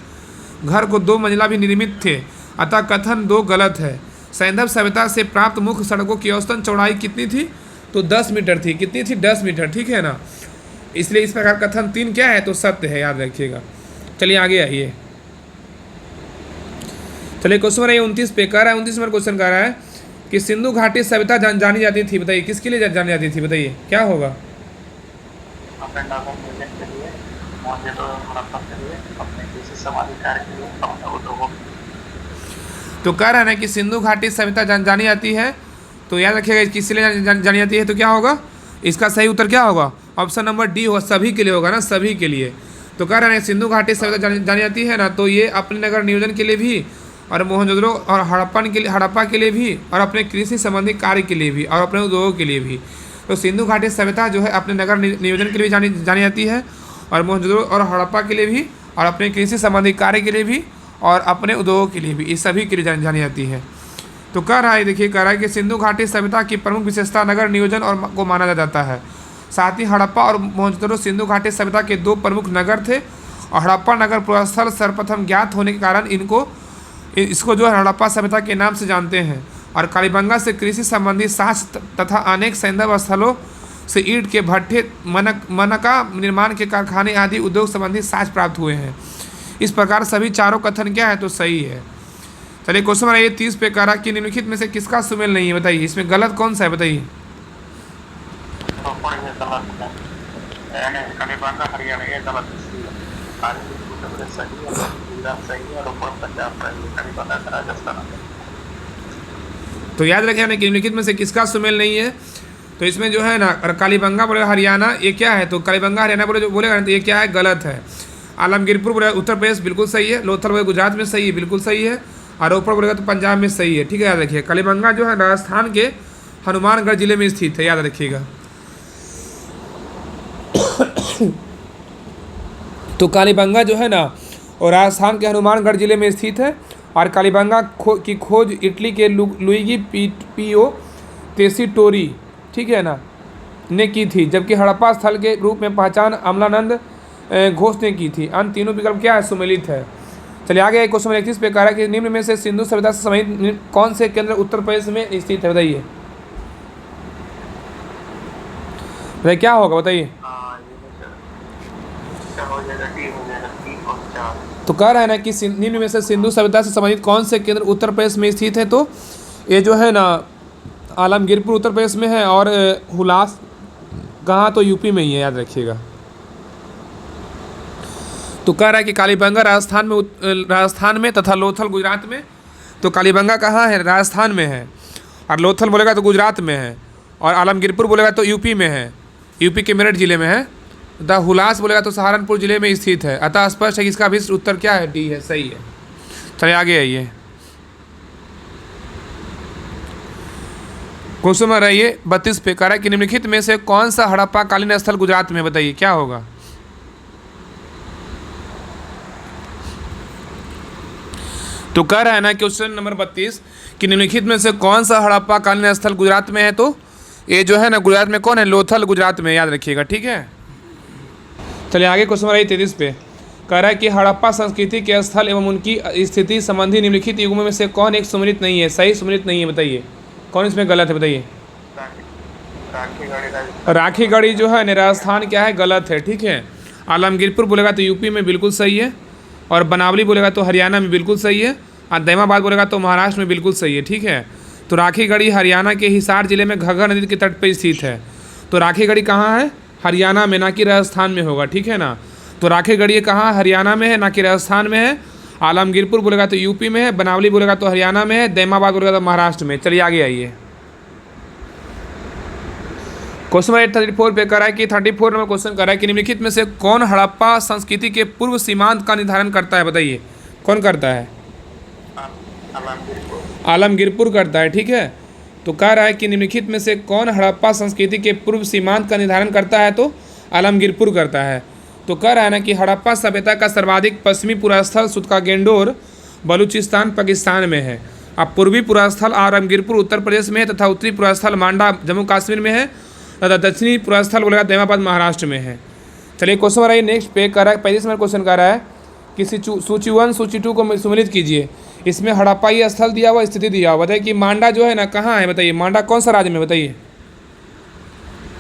घर को 2 मंजिला भी निर्मित थे, अतः कथन 2 गलत है। सैंधव सभ्यता से प्राप्त मुख्य सड़कों की औसतन चौड़ाई कितनी थी? तो 10 मीटर थी। कितनी थी? 10 मीटर, ठीक है ना। इसलिए इस प्रकार कथन 3 क्या है? तो सत्य है, याद रखिएगा। चलिए आगे आइए। चलिए क्वेश्चन नंबर 29 पे कह रहा है, 29 नंबर क्वेश्चन कह रहा है कि सिंधु घाटी सभ्यता जानी जाती थी। बताइए किसके लिए जानी जाती थी? बताइए क्या होगा? अपने नगर नियोजन के लिए, मौजूद हड़प्पा के लिए, अपने कृषि समाधि कार्य के लिए, अपने उद्योगों के लिए। तो कह रहा है ना कि सिंधु घाटी सभ्यता जानी जाती है, तो याद रखिएगा किसके लिए जानी जाती है, तो क्या होगा इसका सही उत्तर? क्या होगा? ऑप्शन नंबर डी होगा, सभी के लिए होगा ना, सभी के लिए। तो कह रहे हैं सिंधु घाटी सभ्यता जानी जाती है ना, तो ये अपने नगर नियोजन के लिए भी, और मोहनजोदड़ो और हड़प्पा के लिए भी, और अपने कृषि संबंधी कार्य के लिए भी, और अपने उद्योगों के लिए भी। तो सिंधु घाटी सभ्यता जो है अपने नगर नियोजन के लिए जानी जाती है, और मोहनजोदड़ो और हड़प्पा के लिए भी, और अपने कृषि संबंधी कार्य के लिए भी, और अपने उद्योगों के लिए भी, इस सभी के लिए जानी जाती है। तो कह रहा है, देखिए कह रहा है कि सिंधु घाटी सभ्यता की प्रमुख विशेषता नगर नियोजन और को माना जाता है। साथ ही हड़प्पा और मोहनजोदड़ो सिंधु घाटी सभ्यता के 2 प्रमुख नगर थे, और हड़प्पा नगर पुरास्थल सर्वप्रथम ज्ञात होने के कारण इसको जो है हड़प्पा सभ्यता के नाम से जानते हैं। और कालीबंगा से कृषि संबंधी साक्ष्य तथा अनेक सैंधव स्थलों से ईंट के भट्ठे, मनका निर्माण के कारखाने आदि उद्योग संबंधी साक्ष्य प्राप्त हुए हैं। इस प्रकार सभी चारों कथन क्या है? तो सही है। चलिए क्वेश्चन नंबर 30 पे कह रहा कि निम्नलिखित में से किसका सुमेल नहीं है? बताइए इसमें गलत कौन सा है? बताइए। रोपड़ ये गलत है, यानी कालीबंगा हरियाणा ये गलत है, उत्तर प्रदेश सही है, गुजरात सही है, रोपड़ पंजाब सही है, कालीबंगा राजस्थान। तो याद रखें ना कि निम्नलिखित में से किसका सुमेल नहीं है? तो इसमें जो है ना कालीबंगा बोले हरियाणा, ये क्या है? तो कालीबंगा हरियाणा बोले जो बोलेगा तो ये क्या है? गलत है। आलमगीरपुर बोले उत्तर प्रदेश, बिल्कुल सही है। लोथल बोले गुजरात में सही है, बिल्कुल सही है। और रोपड़ बोलेगा तो पंजाब में सही है, ठीक है, याद रखिए। कालीबंगा जो है राजस्थान के हनुमानगढ़ जिले में स्थित है, याद रखिएगा। तो कालीबंगा जो है ना और राजस्थान के हनुमानगढ़ जिले में स्थित है। और कालीबंगा की खोज इटली के लुइगी पियो तेसिटोरी, ठीक है ना, ने की थी, जबकि हड़प्पा स्थल के रूप में पहचान अमलानंद घोष ने की थी। अन्य तीनों विकल्प क्या है? सुमेलित है। चलिए आगे क्वेश्चन नंबर 31 पे कह रहा है कि निम्न में से सिंधु सभ्यता से संबंधित कौन से केंद्र उत्तर प्रदेश में स्थित है? बताइए क्या होगा? बताइए। तो कह रहा है ना कि निम्न में से सिंधु सभ्यता से संबंधित कौन से केंद्र उत्तर प्रदेश में स्थित है? तो ये जो है ना आलमगीरपुर उत्तर प्रदेश में है, और हुलास कहाँ? तो यूपी में ही है, याद रखिएगा। तो कह रहा है कि कालीबंगा राजस्थान में तथा लोथल गुजरात में। तो कालीबंगा कहाँ है? राजस्थान में है। और लोथल बोलेगा तो गुजरात में है। और आलमगीरपुर बोलेगा तो यूपी में है, यूपी के मेरठ जिले में है। तथा हुलास बोलेगा तो सहारनपुर जिले में स्थित है। अतः स्पष्ट है कि इसका भी उत्तर क्या है? डी है, सही है। चलिए आगे आइए। क्वेश्चन में रहिए 32 पे कह रहा है कि निम्नलिखित में से कौन सा हड़प्पा कालीन स्थल गुजरात में? बताइए क्या होगा? तो कह रहा है ना क्वेश्चन नंबर 32 कि निम्नलिखित में से कौन सा हड़प्पा कालीन स्थल गुजरात में है? तो ये जो है ना गुजरात में कौन है? लोथल गुजरात में, याद रखिएगा, ठीक है। चलिए आगे क्वेश्चन नंबर 33 पे कह रहा है कि हड़प्पा संस्कृति के स्थल एवं उनकी स्थिति संबंधी निम्नलिखित युगों में से कौन एक सुमेलित नहीं है? सही सुमेलित नहीं है, बताइए कौन इसमें गलत है? बताइए। राखीगढ़ी जो है राजस्थान क्या है? गलत है, ठीक है। आलमगीरपुर बोलेगा तो यूपी में, बिल्कुल सही है। और बनावली बोलेगा तो हरियाणा में, बिल्कुल सही है। और दैमाबाद बोलेगा तो महाराष्ट्र में, बिल्कुल सही है, ठीक है। तो राखीगढ़ी हरियाणा के हिसार जिले में घग्गर नदी के तट पर स्थित है। तो राखीगढ़ी कहाँ है? हरियाणा में, ना कि राजस्थान में होगा, ठीक है ना। तो राखीगढ़ी कहाँ? हरियाणा में है, ना कि राजस्थान में है। आलमगीरपुर बोलेगा तो यूपी में है, बनावली बोलेगा तो हरियाणा में है, दैमाबाद बोलेगा तो महाराष्ट्र में। चलिए आगे आइए। क्वेश्चन नंबर 34 पे कह रहा है कि 34 नंबर क्वेश्चन कह रहा है कि निम्नलिखित में से कौन हड़प्पा संस्कृति के पूर्व सीमांत का निर्धारण करता है? बताइए कौन करता है? आलमगीरपुर करता है, ठीक है। तो कह रहा है कि निम्नलिखित में से कौन हड़प्पा संस्कृति के पूर्व सीमांत का निर्धारण करता है? तो आलमगीरपुर करता है। तो कह रहा है ना कि हड़प्पा सभ्यता का सर्वाधिक पश्चिमी पुरास्थल सुतका-गेंडोर बलूचिस्तान पाकिस्तान में है। अब पूर्वी पुरास्थल आलमगीरपुर उत्तर प्रदेश में है, तथा उत्तरी पुरास्थल मांडा जम्मू कश्मीर में है, तथा दक्षिणी पुरास्थल बोलेगा दैमाबाद महाराष्ट्र में है। चलिए क्वेश्चन आ रहा है नेक्स्ट पे, कह रहा है 35 नंबर क्वेश्चन कह रहा है कि सूची 1 सूची 2 को सम्मिलित कीजिए। इसमें हड़प्पाई स्थल दिया हुआ, स्थिति दिया हुआ। बताइए कि मांडा जो है ना कहाँ है, बताइए मांडा कौन सा राज्य में, बताइए।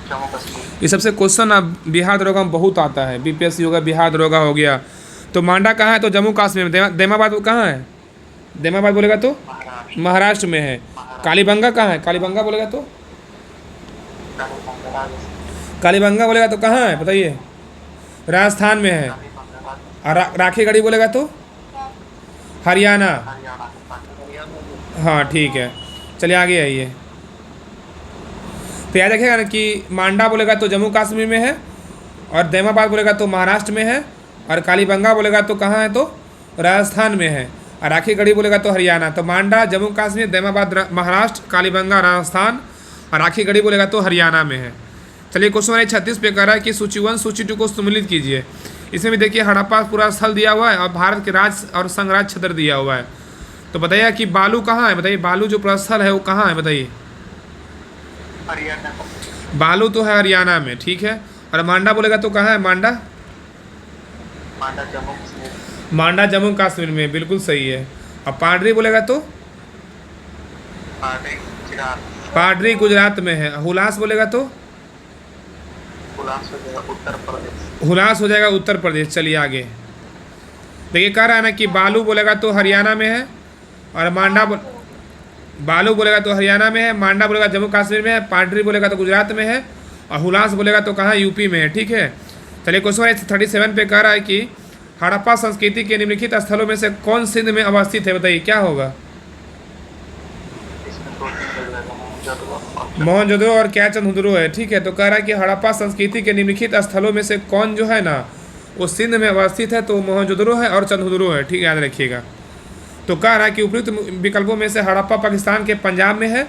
जम्मू कश्मीर। ये सबसे क्वेश्चन अब बिहार दरोगा में बहुत आता है, बीपीएससी हो गया, बिहार दरोगा हो गया। तो मांडा कहाँ है, तो जम्मू कश्मीर में। दैमाबाद कहाँ है, दैमाबाद बोलेगा तो महाराष्ट्र। महाराष्ट्र में है। कालीबंगा कहाँ है, कालीबंगा बोलेगा तो कालीबंगा राजस्थान। कालीबंगा बोलेगा तो कहाँ है, बताइए राजस्थान में है। कालीबंगा राजस्थान। और राखीगढ़ी बोलेगा तो हरियाणा। हरियाणा। हाँ ठीक है, चलिए आगे आइए। तो याद रखिएगा ना कि मांडा बोलेगा तो जम्मू कश्मीर में है, और दैमाबाद बोलेगा तो महाराष्ट्र में है, और कालीबंगा बोलेगा तो कहाँ है, तो राजस्थान में है, और राखीगढ़ी बोलेगा तो हरियाणा। तो मांडा जम्मू कश्मीर, दैमाबाद महाराष्ट्र, कालीबंगा राजस्थान, और राखीगढ़ी बोलेगा तो हरियाणा में है। चलिए क्वेश्चन नंबर 36 पे कह रहा है कि सूची 1 सूची 2 को सम्मिलित कीजिए। इसमें भी देखिए हड़प्पा पूरा स्थल दिया हुआ है और भारत के राज्य और संघराज्य क्षेत्र दिया हुआ है। तो बताइए कि बालू कहाँ है, बताइए बालू जो पूरा स्थल है वो कहाँ है, बताइए। हरियाणा। बालू तो है हरियाणा में, ठीक है। और मांडा बोलेगा तो कहाँ है, मांडा मांडा जम्मू कश्मीर। मांडा जम्मू कश्मीर में, बिल्कुल सही है। और पाडरी बोलेगा तो पाटरी गुजरात। पाडरी गुजरात में है। हुलास बोलेगा तो हुलास हो जाएगा उत्तर प्रदेश। हुलास हो जाएगा उत्तर प्रदेश। चलिए आगे देखिए, कह रहा है ना कि बालू बोलेगा तो हरियाणा में है, और बालू बोलेगा तो हरियाणा में है, मांडा बोलेगा जम्मू कश्मीर में है, पाडरी बोलेगा तो गुजरात में है, और हुलास बोलेगा तो कहाँ, यूपी में है, ठीक है। चलिए क्वेश्चन 37 पे कह रहा है कि हड़प्पा संस्कृति के निम्नलिखित स्थलों में से कौन सिंध में अवस्थित है, बताइए क्या होगा। इसमें 2-3 जगह है, मोहनजोदड़ो और क्या चंदहुदड़ो है, ठीक है। तो कह रहा है कि हड़प्पा संस्कृति के निम्नलिखित स्थलों में से कौन जो है ना वो सिंध में अवस्थित है, तो मोहनजोदड़ो है और चंदहुदड़ो है, ठीक है, याद रखिएगा। तो कह रहा है कि उपयुक्त विकल्पों में से हड़प्पा पाकिस्तान के पंजाब में है,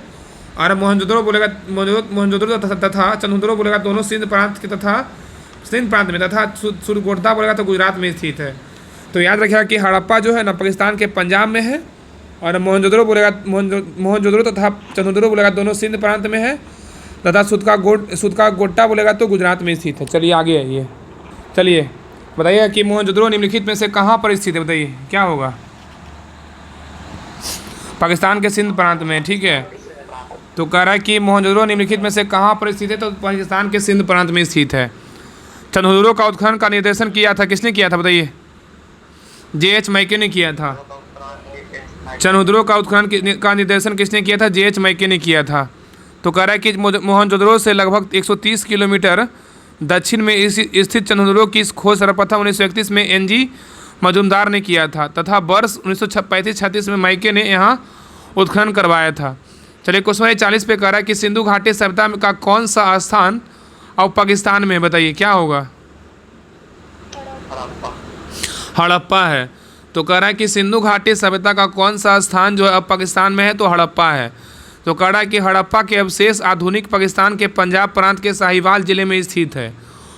और मोहनजोदड़ो बोलेगा मोहनजोदड़ो तथा चंदहुदड़ो बोलेगा दोनों सिंध प्रांत के तथा सिंध प्रांत में, तथा सुरकोटदा बोलेगा तो गुजरात में स्थित है। तो याद रखिएगा कि हड़प्पा जो है ना पाकिस्तान के पंजाब में है, और मोहनजोदड़ो तथा चंदहुदड़ो बोलेगा दोनों सिंध प्रांत में है, तथा सुदका गोट्टा बोलेगा तो गुजरात में स्थित है। चलिए आगे आइए। चलिए बताइए कि मोहनजोदड़ो निम्नलिखित में से कहाँ पर स्थित है, बताइए क्या होगा। पाकिस्तान के सिंध प्रांत में, ठीक है। तो कह रहा है कि मोहनजोदड़ो निम्नलिखित में से कहाँ पर स्थित है, तो पाकिस्तान के सिंध प्रांत में स्थित है। चंदहुदड़ो का उत्खनन का निर्देशन किया था, किसने किया था, बताइए। J.H. मैके ने किया था। चंदहुदड़ो का उत्खनन का निर्देशन किसने किया था, J.H. मैके ने किया था। तो कह रहा है कि मोहनजोदड़ो से लगभग 130 किलोमीटर दक्षिण में स्थित चंदहुदड़ो की खोज सर्वप्रथम 1931 में N.G. मजूमदार ने किया था, तथा वर्ष 1935-36 में मैके ने यहाँ उत्खनन करवाया था। चलिए क्वेश्चन 40 पे कह रहा है कि सिंधु घाटी सभ्यता का कौन सा स्थान अब पाकिस्तान में, बताइए क्या होगा। हड़प्पा है। तो कह रहा है कि सिंधु घाटी सभ्यता का कौन सा स्थान जो है अब पाकिस्तान में है, तो हड़प्पा है। तो कह रहा है कि हड़प्पा के अवशेष आधुनिक पाकिस्तान के पंजाब प्रांत के साहिवाल जिले में स्थित है,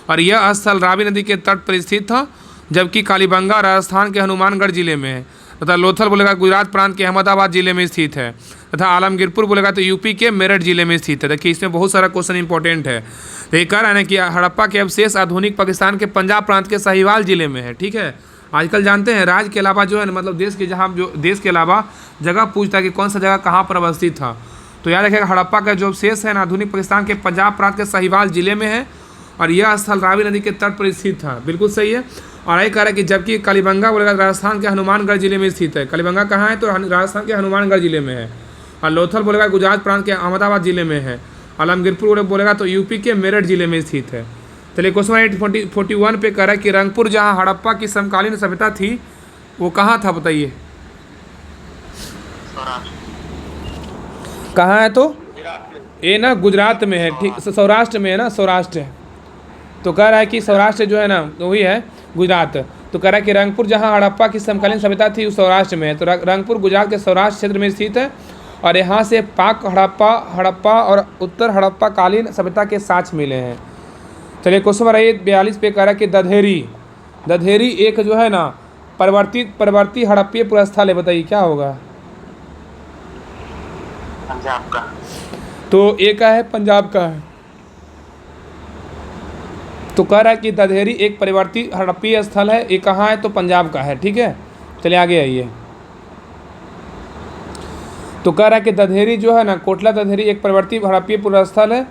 और यह स्थल रावी नदी के तट पर स्थित था, जबकि कालीबंगा राजस्थान के हनुमानगढ़ जिले में है, तथा लोथल बोलेगा गुजरात प्रांत के अहमदाबाद जिले में स्थित है, तथा आलमगीरपुर बोलेगा तो यूपी के मेरठ जिले में स्थित है। देखिए इसमें बहुत सारा क्वेश्चन इंपॉर्टेंट है। तो ये कह रहा है ना कि हड़प्पा के अवशेष आधुनिक पाकिस्तान के पंजाब प्रांत के साहिवाल जिले में है, ठीक है। आजकल जानते हैं राज्य के अलावा जो है ना, मतलब देश के जहाँ जो देश के अलावा जगह पूछता है कि कौन सा जगह कहाँ पर अवस्थित था। तो याद रखिएगा हड़प्पा का जो अवशेष है ना आधुनिक पाकिस्तान के पंजाब प्रांत के साहिवाल जिले में है, और यह स्थल रावी नदी के तट पर स्थित था, बिल्कुल सही है। और यही कह रहा है कि जबकि कालीबंगा बोलेगा राजस्थान के हनुमानगढ़ जिले में स्थित है। कालीबंगा कहाँ है, तो राजस्थान के हनुमानगढ़ जिले में है। और लोथल बोलेगा गुजरात प्रांत के अहमदाबाद जिले में है। आलमगीरपुर बोलेगा तो यूपी के मेरठ जिले में स्थित है। चलिए क्वेश्चन 41 पे कह रहा है कि रंगपुर जहाँ हड़प्पा की समकालीन सभ्यता थी वो कहाँ था, बताइए कहाँ है। तो ये ना गुजरात में है, ठीक, सौराष्ट्र में है ना, सौराष्ट्र है। तो कह रहा है कि सौराष्ट्र जो है ना वही है गुजरात। तो कह रहा है कि रंगपुर जहाँ हड़प्पा की समकालीन सभ्यता थी वो सौराष्ट्र में है। तो रंगपुर गुजरात के सौराष्ट्र क्षेत्र में स्थित है, और यहाँ से पाक हड़प्पा और उत्तर हड़प्पा कालीन सभ्यता के साक्ष्य मिले हैं। चलिए क्वेश्चन नंबर 42 पे कह रहा है कि दधेरी एक जो है ना परवर्ती हड़प्पीय पुरस्थल है, बताइए क्या होगा। पंजाब का। तो एक का है पंजाब का है। तो कह रहा है कि दधेरी एक परिवर्ती हड़प्पीय स्थल है, ये कहाँ है तो पंजाब का है, ठीक है। चलिए आगे आइए। तो कह रहा है कि दधेरी जो है ना, कोटला दधेरी एक परिवर्ती हड़प्पीय पुनर्स्थल है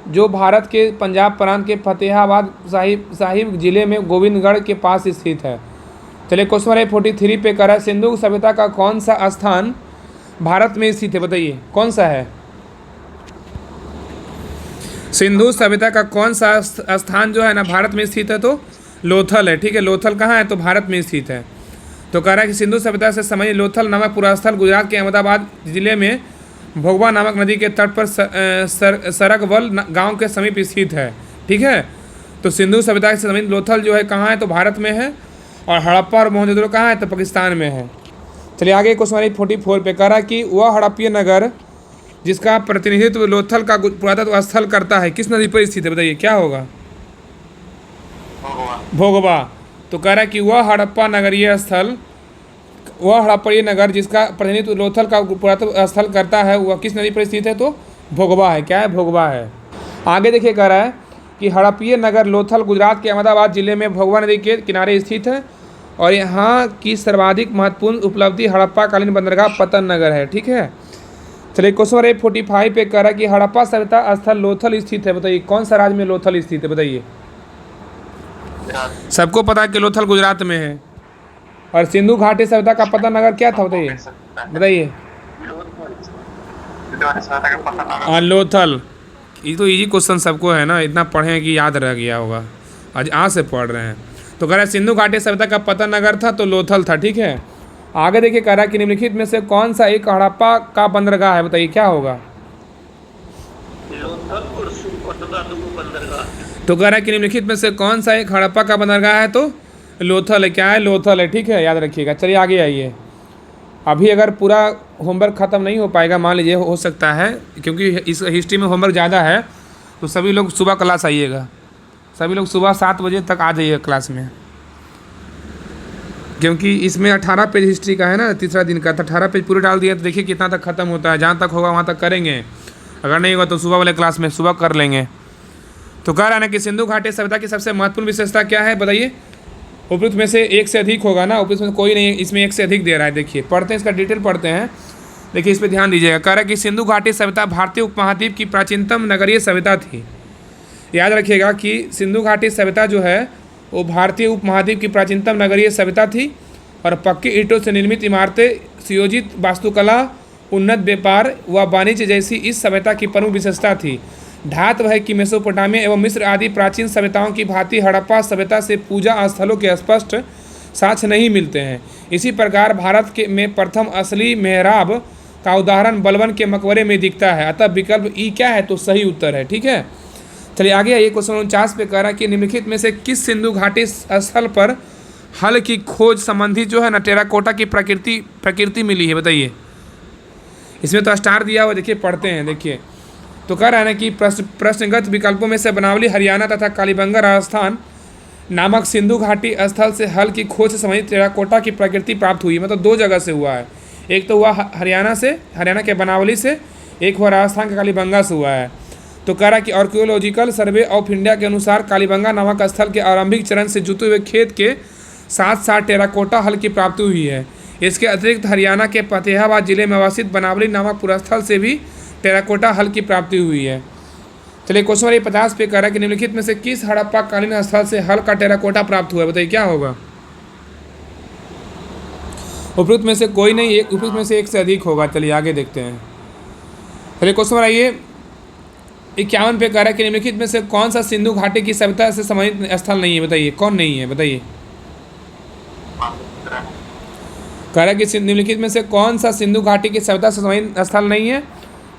जो भारत के पंजाब प्रांत के फतेहाबाद साहिब जिले में गोविंदगढ़ के पास स्थित है। चलिए क्वेश्चन नंबर 43 पे कह रहा है सिंधु सभ्यता का कौन सा स्थान भारत में स्थित है, बताइए कौन सा है। सिंधु सभ्यता का कौन सा स्थान जो है ना भारत में स्थित है, तो लोथल है, ठीक है। लोथल कहाँ है तो भारत में स्थित है। तो कह रहा है कि सिंधु सभ्यता से संबंधित लोथल नामक पुरास्थल गुजरात के अहमदाबाद जिले में भोगवा नामक नदी के तट पर सरगवल गांव के समीप स्थित है, ठीक है। तो सिंधु सभ्यता से संबंधित लोथल जो है कहाँ है तो भारत में है, और हड़प्पा और मोहनजोदड़ो कहाँ है तो पाकिस्तान में है। चलिए आगे क्वेश्चन नंबर 44 पे कह रहा है कि वह हड़प्पीय नगर जिसका प्रतिनिधित्व लोथल का पुरातत्व स्थल करता है किस नदी पर स्थित है, बताइए क्या होगा। भोगवा। तो कह रहा है कि वह हड़प्पा नगरीय स्थल, वह हड़प्पीय नगर जिसका प्रतिनिधित्व लोथल का पुरातत्व स्थल करता है वह किस नदी पर स्थित है तो भोगवा है, क्या है भोगवा है। आगे देखिए कह रहा है कि हड़प्पीय नगर लोथल गुजरात के अहमदाबाद जिले में भोगवा नदी के किनारे स्थित है, और यहाँ की सर्वाधिक महत्वपूर्ण उपलब्धि हड़प्पा कालीन बंदरगाह पतन नगर है, ठीक है। चलिए क्वेश्चन नंबर 45 पे कह रहा है कि हड़प्पा सभ्यता स्थल लोथल स्थित है, बताइए कौन सा राज्य में लोथल स्थित है, बताइए। सबको पता है कि लोथल गुजरात में है। और सिंधु घाटी सभ्यता का पतन नगर क्या था, बताइए बताइए। लोथल। ये तो इजी क्वेश्चन सबको है ना, इतना पढ़े कि याद रह गया होगा, आज आज से पढ़ रहे हैं। तो कह रहा है सिंधु घाटी सभ्यता का पतन नगर था तो लोथल था, ठीक है। आगे देखिए कह रहा है कि निम्नलिखित में से कौन सा एक हड़प्पा का बंदरगाह है, बताइए क्या होगा। तो कह रहा है कि निम्नलिखित में से कौन सा एक हड़प्पा का बंदरगाह है तो लोथल है, क्या है लोथल है, ठीक है, याद रखिएगा। चलिए आगे आइए। अभी अगर पूरा होमवर्क ख़त्म नहीं हो पाएगा, मान लीजिए हो सकता है क्योंकि इस हिस्ट्री में होमवर्क ज़्यादा है, तो सभी लोग सुबह क्लास आइएगा, सभी लोग सुबह 7 बजे तक आ जाइएगा क्लास में, क्योंकि इसमें 18 पेज हिस्ट्री का है ना, तीसरा दिन का। तो 18 पेज पूरे डाल दिया तो देखिए कितना तक ख़त्म होता है, जहाँ तक होगा वहाँ तक करेंगे, अगर नहीं होगा तो सुबह वाले क्लास में सुबह कर लेंगे। तो कह रहा है कि सिंधु घाटी सभ्यता की सबसे महत्वपूर्ण विशेषता क्या है, बताइए। उपयुक्त में से एक से अधिक होगा ना, उपयुक्त में कोई नहीं, इसमें एक से अधिक दे रहा है। देखिए पढ़ते हैं, इसका डिटेल पढ़ते हैं, देखिए इस पर ध्यान दीजिएगा। कह रहा है कि सिंधु घाटी सभ्यता भारतीय उपमहाद्वीप की प्राचीनतम नगरीय सभ्यता थी। याद रखिएगा कि सिंधु घाटी सभ्यता जो है वो भारतीय उपमहाद्वीप की प्राचीनतम नगरीय सभ्यता थी, और पक्की ईंटों से निर्मित इमारतें, सुयोजित वास्तुकला, उन्नत व्यापार व वाणिज्य जैसी इस सभ्यता की प्रमुख विशेषता थी। ध्यातव्य है कि मेसोपोटामिया एवं मिस्र आदि प्राचीन सभ्यताओं की भांति हड़प्पा सभ्यता से पूजा स्थलों के स्पष्ट साक्ष्य नहीं मिलते हैं। इसी प्रकार भारत के में प्रथम असली मेहराब का उदाहरण बलवन के मकबरे में दिखता है। अतः विकल्प ई क्या है तो सही उत्तर है, ठीक है। चलिए आगे आइए। क्वेश्चन 49 पे कह रहा है कि निम्नलिखित में से किस सिंधु घाटी स्थल पर हल की खोज संबंधी जो है ना टेराकोटा की प्रकृति मिली है, बताइए। इसमें तो स्टार दिया हुआ, देखिए पढ़ते हैं, देखिए। तो कह रहा है ना कि प्रश्नगत विकल्पों में से बनावली हरियाणा तथा कालीबंगा राजस्थान नामक सिंधु घाटी स्थल से हल की खोज से संबंधित टेराकोटा की प्रकृति प्राप्त हुई, मतलब 2 जगह से हुआ है। एक तो हुआ हरियाणा के बनावली से, एक हुआ राजस्थान के कालीबंगा से हुआ है। तो कह रहा है कि आर्कियोलॉजिकल सर्वे ऑफ इंडिया के अनुसार कालीबंगा नामक स्थल के आरंभिक चरण से जुते हुए खेत के साथ साथ टेराकोटा हल की प्राप्ति हुई है। इसके अतिरिक्त हरियाणा के फतेहाबाद जिले में अवस्थित बनावली नामक पुरस्थल से भी टेराकोटा हल की प्राप्ति हुई है। चलिए क्वेश्चन नंबर 50 पे कह रहा है कि निम्नलिखित में से किस हड़प्पा कालीन स्थल से हल का टेराकोटा प्राप्त हुआ है, बताइए क्या होगा। उपयुक्त में से कोई नहीं, एक उपयुक्त में से एक से अधिक होगा। चलिए आगे देखते हैं। चलिए क्वेश्चन नंबर आइए 51 पे कह रहा है कि निम्नलिखित में से कौन सा सिंधु घाटी की सभ्यता से संबंधित स्थल नहीं है, बताइए कौन नहीं है, बताइए। कह रहा है कि निम्नलिखित में से कौन सा सिंधु घाटी की सभ्यता से संबंधित स्थल नहीं है।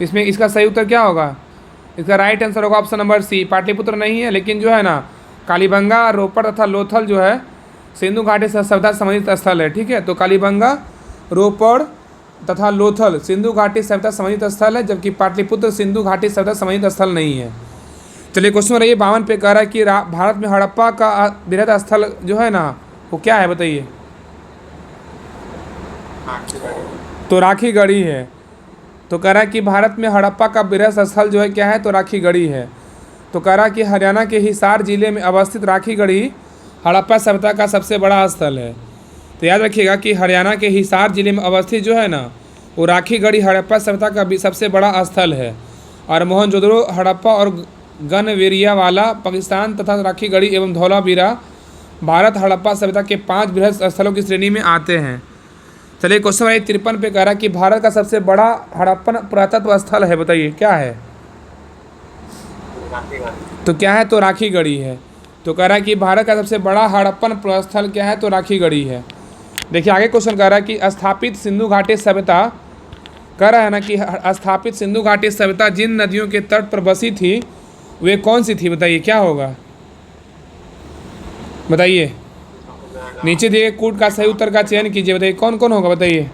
इसमें इसका सही उत्तर क्या होगा, इसका राइट आंसर होगा ऑप्शन नंबर सी, पाटलिपुत्र नहीं है, लेकिन जो है ना कालीबंगा, रोपड़ तथा लोथल जो है सिंधु घाटी से सभ्यता से संबंधित स्थल है, ठीक है। तो कालीबंगा, रोपड़ तथा लोथल सिंधु घाटी सभ्यता संबंधित स्थल है, जबकि पाटलिपुत्र सिंधु घाटी सभ्यता संबंधित स्थल नहीं है। चलिए क्वेश्चन नंबर 52 पे कह रहा है कि भारत में हड़प्पा का बृहद स्थल जो है ना वो क्या है, बताइए। तो राखीगढ़ी है। तो कह रहा है कि भारत में हड़प्पा का बृहद स्थल जो है क्या है तो राखीगढ़ी है। तो कह रहा कि हरियाणा के हिसार जिले में अवस्थित राखीगढ़ी हड़प्पा सभ्यता का सबसे बड़ा स्थल है। तो याद रखिएगा कि हरियाणा के हिसार जिले में अवस्थित जो है ना, वो राखीगढ़ी हड़प्पा सभ्यता का भी सबसे बड़ा स्थल है। और मोहनजोदड़ो, हड़प्पा और गनवेरियावाला पाकिस्तान तथा राखीगढ़ी एवं धौलावीरा भारत हड़प्पा सभ्यता के 5 बृहद स्थलों की श्रेणी में आते हैं। चलिए क्वेश्चन नंबर 53 पे कह रहा है कि भारत का सबसे बड़ा हड़प्पन पुरातत्व स्थल है, बताइए क्या है। तो क्या है, तो राखीगढ़ी है। तो कह रहा है कि भारत का सबसे बड़ा हड़प्पन स्थल क्या है, तो राखीगढ़ी है। देखिए आगे क्वेश्चन कह रहा है कि स्थापित सिंधु घाटी सभ्यता, कह रहा है ना कि स्थापित सिंधु घाटी सभ्यता जिन नदियों के तट पर बसी थी वे कौन सी थी, बताइए क्या होगा, बताइए। नीचे दिए कूट का सही उत्तर का चयन कीजिए, बताइए कौन कौन होगा, बताइए।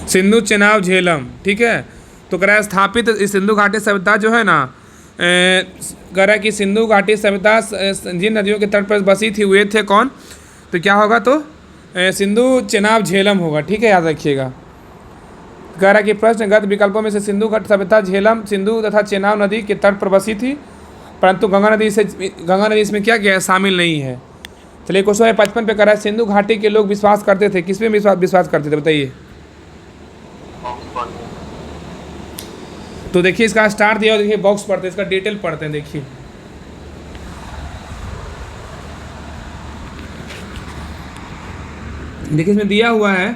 सिंधु, चेनाब, झेलम, ठीक है। तो कह रहा है स्थापित सिंधु घाटी सभ्यता जो है ना, कह रहा है कि सिंधु घाटी सभ्यता जिन नदियों के तट पर बसी थी वे थे कौन, तो क्या होगा, तो सिंधु, चेनाब, झेलम होगा, ठीक है, याद रखिएगा। कह रहा है कि प्रश्नगत विकल्पों में से सिंधु घाटी सभ्यता झेलम, सिंधु तथा चेनाब नदी के तट पर बसी थी, परंतु गंगा नदी इसमें क्या किया, शामिल नहीं है। चलिए क्वेश्चन 55 पे कह रहा है सिंधु घाटी के लोग विश्वास करते थे, किस में विश्वास करते थे, बताइए। तो देखिए इसका स्टार दिया, देखिए बॉक्स पढ़ते हैं, इसका डिटेल पढ़ते हैं। देखिए इसमें दिया हुआ है,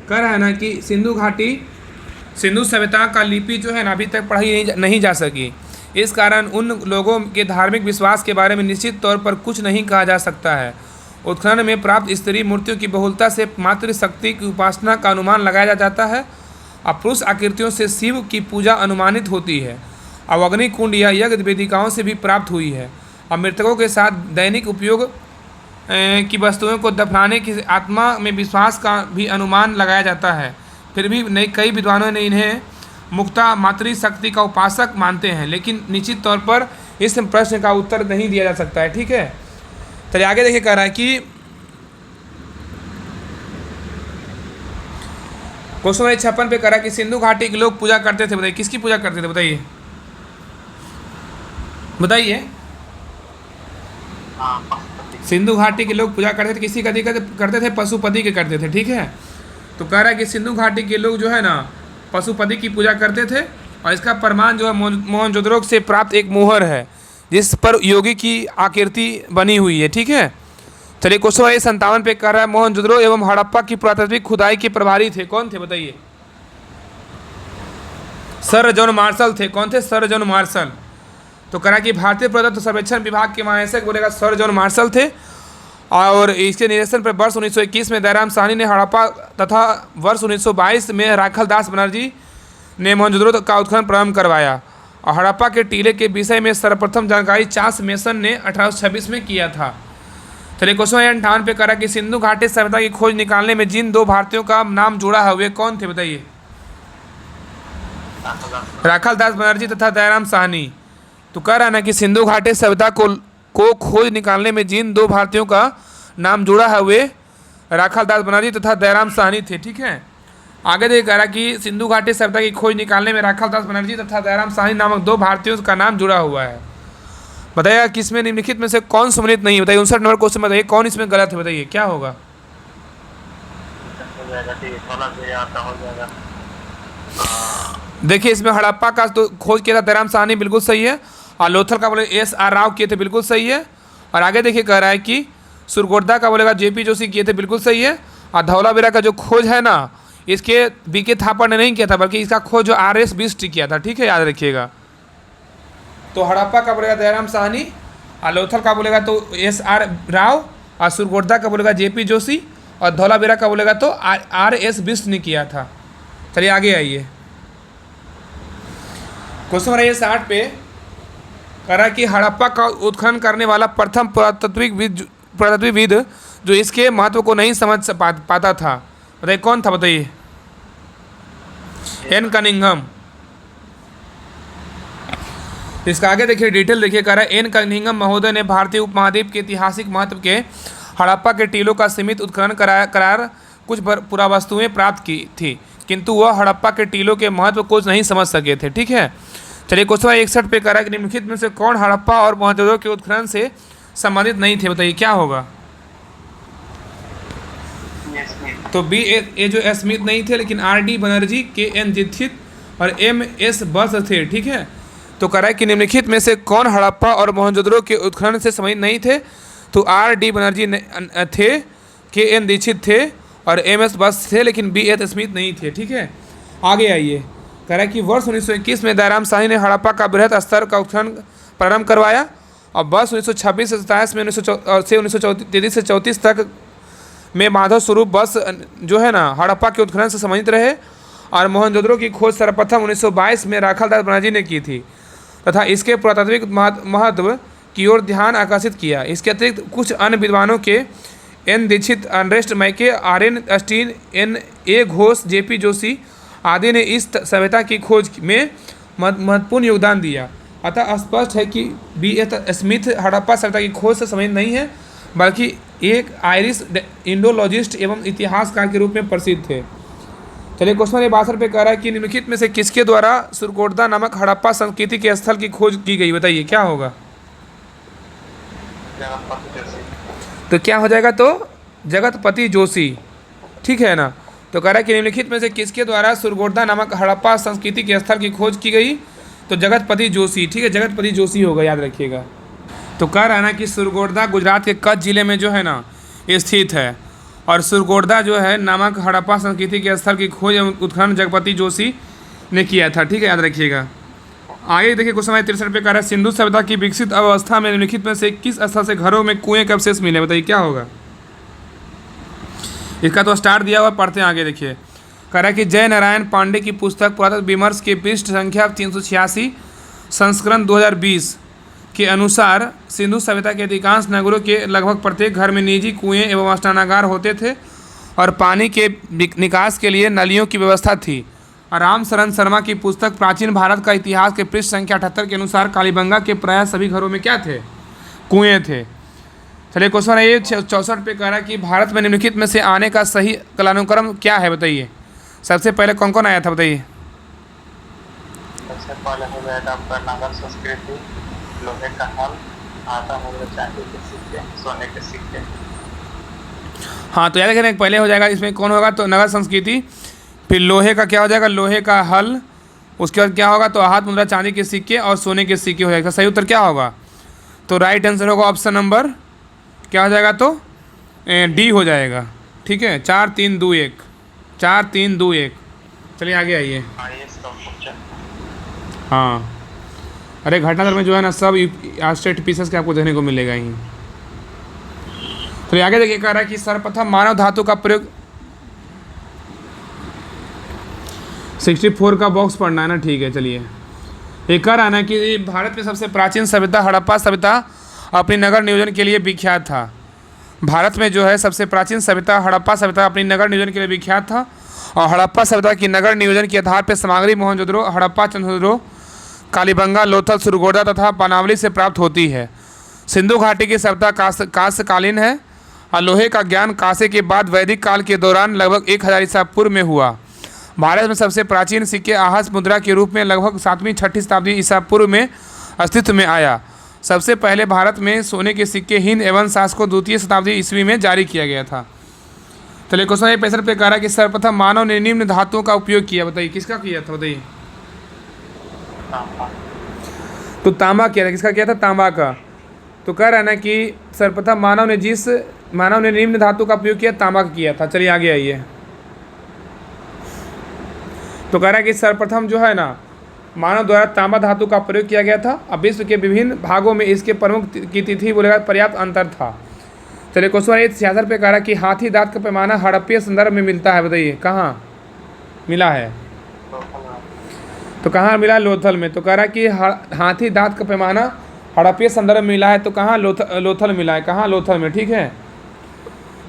कह रहा है ना कि सिंधु सभ्यता का लिपि जो है ना अभी तक पढ़ाई नहीं जा सकी। इस कारण उन लोगों के धार्मिक विश्वास के बारे में निश्चित तौर पर कुछ नहीं कहा जा सकता है। उत्खनन में प्राप्त स्त्री मूर्तियों की बहुलता से मातृशक्ति की उपासना का अनुमान लगाया जाता है। अब पुरुष आकृतियों से शिव की पूजा अनुमानित होती है। अब अग्निकुंड या यज्ञ वेदिकाओं से भी प्राप्त हुई है। अब मृतकों के साथ दैनिक उपयोग की वस्तुओं को दफनाने की आत्मा में विश्वास का भी अनुमान लगाया जाता है। फिर भी कई विद्वानों ने इन्हें मुक्ता मातृशक्ति का उपासक मानते हैं, लेकिन निश्चित तौर पर इस प्रश्न का उत्तर नहीं दिया जा सकता है, ठीक है। चलिए आगे देखिए, कह रहा है कि क्वेश्चन नंबर 56 पे कह रहा है कि सिंधु घाटी के लोग पूजा करते थे, बताइए किसकी पूजा करते थे, बताइए बताइए। सिंधु घाटी के लोग पूजा करते थे, किसी का करते थे, पशुपति के करते थे, ठीक है। तो कह रहा है कि सिंधु घाटी के लोग जो है ना पशुपति की पूजा करते थे, और इसका प्रमाण जो है मोहनजोदड़ो से प्राप्त एक मोहर है जिस पर योगी की आकृति बनी हुई है, ठीक है। चलिए क्वेश्चन 57 पे कह रहा है मोहनजोदड़ो एवं हड़प्पा की पुरातात्विक खुदाई के प्रभारी थे, कौन थे, बताइए। सर जॉन मार्शल थे, कौन थे, सर जॉन मार्शल। तो कह रहा कि भारतीय पुरातत्व सर्वेक्षण विभाग के महानिदेशक बोलेगा सर जॉन मार्शल थे। और इसके निरीक्षण पर वर्ष 1921 में दयाराम साहनी ने हड़प्पा तथा वर्ष 1922 में राखल दास बनर्जी ने मोहनजोदड़ो का उत्खनन प्रारंभ करवाया। और हड़प्पा के टीले के विषय में सर्वप्रथम जानकारी चार्ल्स मेसन ने 1826 में किया था। चलिए क्वेश्चन 58 पे करा कि सिंधु घाटी सभ्यता की खोज निकालने में जिन 2 भारतीयों का नाम जुड़ा है वे कौन थे, बताइए। राखल दास बनर्जी तथा दयाराम साहनी। तो कह रहा है ना कि सिंधु घाटी सभ्यता को खोज निकालने में जिन 2 भारतीयों का नाम जुड़ा है वे राखल दास बनर्जी तथा दयाराम साहनी थे, ठीक है। आगे देखिए कह रहा कि सिंधु घाटी सभ्यता की खोज निकालने में राखल दास बनर्जी तथा दयाराम साहनी नामक 2 भारतीयों का नाम जुड़ा हुआ है। बताइएगा किसमें निम्नलिखित में से कौन सम्मिलित नहीं, बताइए। 59 नंबर क्वेश्चन बताइए कौन इसमें गलत है, बताइए क्या होगा। देखिए इसमें हड़प्पा का तो खोज किया था दयाराम साहनी, बिल्कुल सही है। और लोथल का बोले SR राव किए थे, बिल्कुल सही है। और आगे देखिए कह रहा है कि सुरगोड्डा का बोलेगा JP जोशी किए थे, बिल्कुल सही है। और धौलावीरा का जो खोज है ना इसके BK थापर ने नहीं किया था, बल्कि इसका खोज जो RS बिष्ट किया था, ठीक है, याद रखिएगा। तो हड़प्पा का बोलेगा दयाराम साहनी, और लोथल का बोलेगा तो SR राव, और सुरगोड्डा का बोलेगा JP जोशी, और धौलावीरा का बोलेगा तो RS बिष्ट ने किया था। चलिए आगे आइए। क्वेश्चन नंबर 60 पे कह रहा कि हड़प्पा का उत्खनन करने वाला प्रथम पुरातत्वविद जो इसके महत्व को नहीं समझ पाता था, बताइए कौन था, बताइए। N Cunningham. इसका आगे देखिए डिटेल देखिए कह रहा है N कनिंघम महोदय ने भारतीय उपमहाद्वीप के ऐतिहासिक महत्व के हड़प्पा के टीलों का सीमित उत्खनन करार कुछ पुरावस्तुएं प्राप्त की थी, किंतु वह हड़प्पा के टीलों के महत्व को नहीं समझ सके थे। ठीक है, चलिए क्वेश्चन 61 पे कह रहा है कि निम्नलिखित में से कौन हड़प्पा और मोहनजोदड़ो के उत्खनन से संबंधित नहीं थे, बताइए क्या होगा। तो बी ए जो स्मिथ नहीं थे, लेकिन आर डी बनर्जी, के एन दीक्षित और एम एस बस थे। ठीक है, तो कह रहा है कि निम्नलिखित में से कौन हड़प्पा और मोहनजोदड़ो के उत्खनन से संबंधित नहीं थे, तो आर डी बनर्जी थे, के एन दीक्षित थे और एम एस बस थे, लेकिन बी एस स्मिथ नहीं थे। ठीक है, आगे आइए, कह रहा है कि वर्ष 1921 में दयाराम शाही ने हड़प्पा का बृहद स्तर का उत्खनन प्रारंभ करवाया और वर्ष 1926 से 27 में 1933 से 34 तक में माधव स्वरूप बस जो है ना हड़प्पा के उत्खनन से संबंधित रहे और मोहनजोदड़ो की खोज सर्वप्रथम 1922 में राखालदास बनर्जी ने की थी तथा इसके पुरातात्विक महत्व की ओर ध्यान आकर्षित किया। इसके अतिरिक्त कुछ अन्य विद्वानों के N Dikshit, Ernest Mackay, R N Austin, N A Ghosh, J P Joshi आदि ने इस सभ्यता की खोज में महत्वपूर्ण योगदान दिया। अतः स्पष्ट है कि बी एस स्मिथ हड़प्पा सभ्यता की खोज से संबंधित नहीं है, बल्कि एक आयरिश इंडोलॉजिस्ट एवं इतिहासकार के रूप में प्रसिद्ध थे। चलिए क्वेश्चन 62 पे कह रहा है कि निम्नलिखित में से किसके द्वारा सुरकोटदा नामक हड़प्पा संस्कृति के स्थल की खोज की गई, बताइए क्या होगा। तो क्या हो जाएगा, तो जगतपति जोशी। ठीक है ना, तो कह रहा है कि निम्नलिखित में से किसके द्वारा सुरकोटदा नामक हड़प्पा संस्कृति के स्थल की खोज की गई, तो जगतपति जोशी। ठीक है, जगतपति जोशी होगा, याद रखिएगा। तो कह रहा है ना कि सुरकोटदा गुजरात के कच्छ जिले में जो है ना स्थित है और सुरकोटदा जो है नामक हड़प्पा संस्कृति के स्थल की खोज एवं उत्खनन जगतपति जोशी ने किया था। ठीक है, याद रखिएगा। आगे देखिए क्वेश्चन 63 पे कह रहा है सिंधु सभ्यता की विकसित अवस्था में निम्नलिखित में से किस स्थल से घरों में कुएं के अवशेष मिले, बताइए क्या होगा। इसका तो स्टार्ट दिया हुआ, पढ़ते हैं आगे। देखिए कह रहा है कि जय नारायण पांडे की पुस्तक पुरातत्व विमर्श के पृष्ठ संख्या 386 संस्करण 2020 के अनुसार सिंधु सभ्यता के अधिकांश नगरों के लगभग प्रत्येक घर में निजी कुएं एवं स्नानागार होते थे और पानी के निकास के लिए नलियों की व्यवस्था थी। राम शरण शर्मा की पुस्तक प्राचीन भारत का इतिहास के पृष्ठ संख्या 78 के अनुसार कालीबंगा के प्राय सभी घरों में क्या थे, कुएं थे। चलिए क्वेश्चन है ये 64 पे कह रहा है कि भारत में निम्नलिखित में से आने का सही कालानुक्रम क्या है, बताइए। सबसे पहले कौन कौन आया था, बताइए। सबसे पहले हो जाएगा आपका नागर संस्कृति, लोहे का हल, आटा, मुद्रा, चांदी के सिक्के, सोने के सिक्के। हाँ, तो याद रखना पहले हो जाएगा, इसमें कौन होगा, तो नगर संस्कृति, फिर लोहे का क्या हो जाएगा, लोहे का हल, उसके बाद क्या होगा, तो हाथ मुद्रा, चांदी के सिक्के और सोने के सिक्के हो जाएगा। सही उत्तर क्या होगा, तो राइट आंसर होगा ऑप्शन नंबर क्या हो जाएगा, तो डी हो जाएगा। ठीक है, 4 3 2 1, 4 3 2 1। चलिए आगे आइए। हाँ, अरे घटनाक्रम में जो है ना सब स्टेट पीसेस के आपको देखने को मिलेगा ही। तो आगे देखिए कह रहा है कि सर्वप्रथम मानव धातु का प्रयोग 64 का बॉक्स पढ़ना है ना, ठीक है। चलिए एक कह रहा है ना कि भारत में सबसे प्राचीन सभ्यता हड़प्पा सभ्यता अपनी नगर नियोजन के लिए विख्यात था। भारत में जो है सबसे प्राचीन सभ्यता हड़प्पा सभ्यता अपनी नगर नियोजन के लिए विख्यात था और हड़प्पा सभ्यता की नगर नियोजन के आधार पर सामग्री मोहनजोदड़ो, हड़प्पा, चंद्रजोदड़ो, कालीबंगा, लोथल, सुरकोटदा तथा पानावली से प्राप्त होती है। सिंधु घाटी की सभ्यता कांस्यकालीन है और लोहे का ज्ञान कांस्य के बाद वैदिक काल के दौरान लगभग 1000 ईसा पूर्व में हुआ। भारत में सबसे प्राचीन सिक्के आहस मुद्रा के रूप में लगभग 7वीं-6ठी शताब्दी ईसा पूर्व में अस्तित्व में आया। सबसे पहले भारत में सोने के सिक्के हिंद एवं शासको 2वीं शताब्दी ईस्वी में जारी किया गया था। चलिए क्वेश्चन 65 पे कह रहा है कि सर्वप्रथम मानव ने निम्न धातुओं का उपयोग किया, बताइए किसका किया था, बताइए। तो तांबा किया था, किसका किया था, तांबा का। तो कह रहा है ना कि सर्वप्रथम मानव ने निम्न धातु का उपयोग किया, तांबा का किया था। चलिए आगे आइए। तो कह रहा है कि सर्वप्रथम जो है ना मानव द्वारा तांबा धातु का प्रयोग किया गया था। अब विश्व के विभिन्न भागों में इसके प्रमुख की तिथि बोलेगा पर्याप्त अंतर था। चलिए क्वेश्चन 66 पे कह रहा है कि हाथी दांत का पैमाना हड़प्पीय संदर्भ में मिलता है, बताइए कहाँ मिला है। तो कहाँ मिला, लोथल में। तो कह रहा है कि हाथी दांत का पैमाना हड़प्पीय संदर्भ में मिला है, तो कहाँ, लोथल मिला है, कहाँ, लोथल में। ठीक है,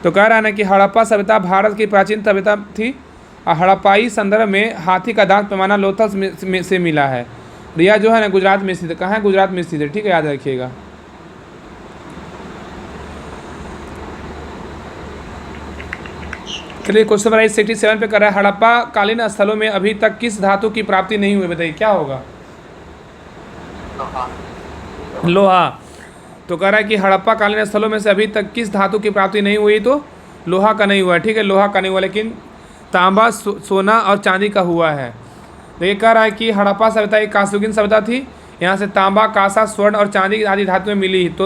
तो कह रहा है ना कि हड़प्पा सभ्यता भारत की प्राचीन सभ्यता थी और हड़प्पाई संदर्भ में हाथी का दांत पैमाना लोथल से मिला है। यह जो है ना गुजरात में स्थित है। कहाँ है, गुजरात में स्थित है। ठीक है, याद रखिएगा। चलिए क्वेश्चन नंबर 67 पे कर रहा है, हड़प्पा कालीन स्थलों में अभी तक किस धातु की प्राप्ति नहीं हुई, बताइए क्या होगा। लोहा। लोहा। तो कह रहा है कि हड़प्पा कालीन स्थलों में से अभी तक किस धातु की प्राप्ति नहीं हुई, तो लोहा का नहीं हुआ है, ठीक है, लोहा का नहीं हुआ, लेकिन तांबा, सोना और चांदी का हुआ है। तो ये कह रहा है कि हड़प्पा सभ्यता एक कांस्ययुगीन सभ्यता थी, यहाँ से तांबा, कांसा, स्वर्ण और चांदी आदि धातुएं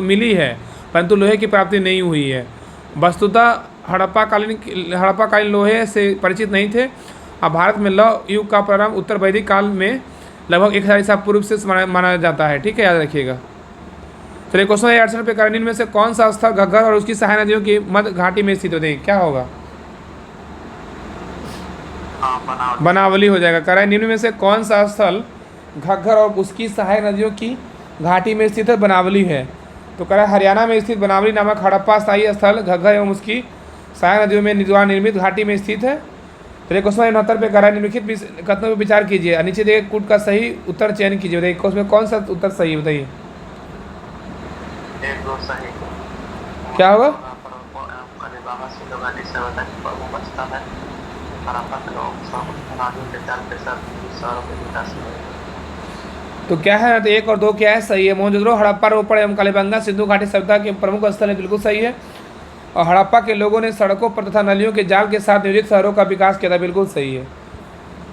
मिली है, परंतु लोहे की प्राप्ति नहीं हुई है। वस्तुतः हड़प्पा कालीन लोहे से परिचित नहीं थे। अब भारत में लौह युग का प्रारंभ उत्तर वैदिक काल में लगभग 1000 ईसा पूर्व से माना जाता है, ठीक है, याद रखिएगा। चलिए क्वेश्चन 68 पे निम्न में से कौन सा स्थल घग्गर और उसकी सहायक नदियों की मध्य घाटी में स्थित होते हैं, क्या होगा। बनावली हो जाएगा। कह रहा है निम्न में से कौन सा स्थल घग्गर और उसकी सहायक नदियों की घाटी में स्थित है, बनावली है। तो कह रहा है हरियाणा में स्थित बनावली नामक हड़प्पा स्थायी स्थल घग्गर एवं उसकी सहायक नदियों में द्वारा निर्मित घाटी में स्थित है। चलिए क्वेश्चन 69 पे कह रहा है निम्नलिखित कथनों पर विचार कीजिए, नीचे दिए कूट का सही उत्तर चयन कीजिए, बताइए उसमें कौन सा उत्तर सही है, बताइए क्या होगा। तो क्या है, तो 1 और 2 क्या है, सही है। मोहनजोदड़ो, हड़प्पा, रोपड़ एवं कालीबंगा सिंधु घाटी सभ्यता के प्रमुख स्थल है, बिल्कुल सही है। और हड़प्पा के लोगों ने सड़कों पर तथा नलियों के जाल के साथ नियोजित शहरों का विकास किया था, बिल्कुल सही है।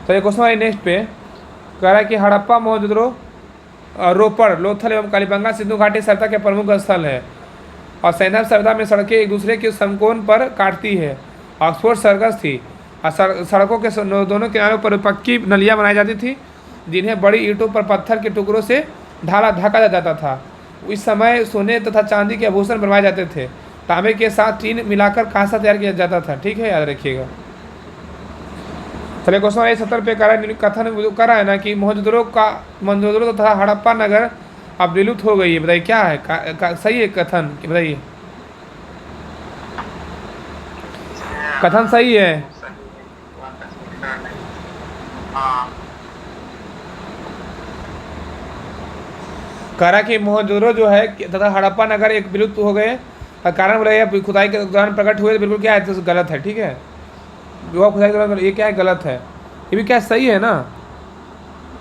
तो ये क्वेश्चन नेक्स्ट पे कह रहा है कि हड़प्पा, मोहनजोदड़ो, रोपड़, लोथल एवं कालीबंगा सिंधु घाटी सभ्यता के प्रमुख स्थल है। और सैंधव सभ्यता में सड़कें एक दूसरे के समकोण पर काटती है। ऑक्सफोर्ड सर्कस थी और सड़कों के दोनों किनारों पर पक्की नलियाँ बनाई जाती थी, जिन्हें बड़ी ईंटों पर पत्थर के टुकड़ों से ढका जाता था। इस समय सोने तथा चांदी के आभूषण बनवाए जाते थे। तांबे के साथ टीन मिलाकर कांसा तैयार किया जाता था, ठीक है, याद रखिएगा। चलिए क्वेश्चन 70 पे कथन करा है ना कि मोहनजोदड़ो तथा हड़प्पा नगर अब विलुप्त हो गई है, बताइए क्या है, सही है कथन, बताइए कथन सही है। कह रहा कि मोहनजोदड़ो जो है तथा हड़प्पा नगर एक विलुप्त हो गए और कारण बोला खुदाई के दौरान प्रकट हुए, तो बिल्कुल क्या है, तो गलत है, ठीक है, विवाह खुदाई के दौरान ये क्या है, गलत है। ये भी क्या सही है ना,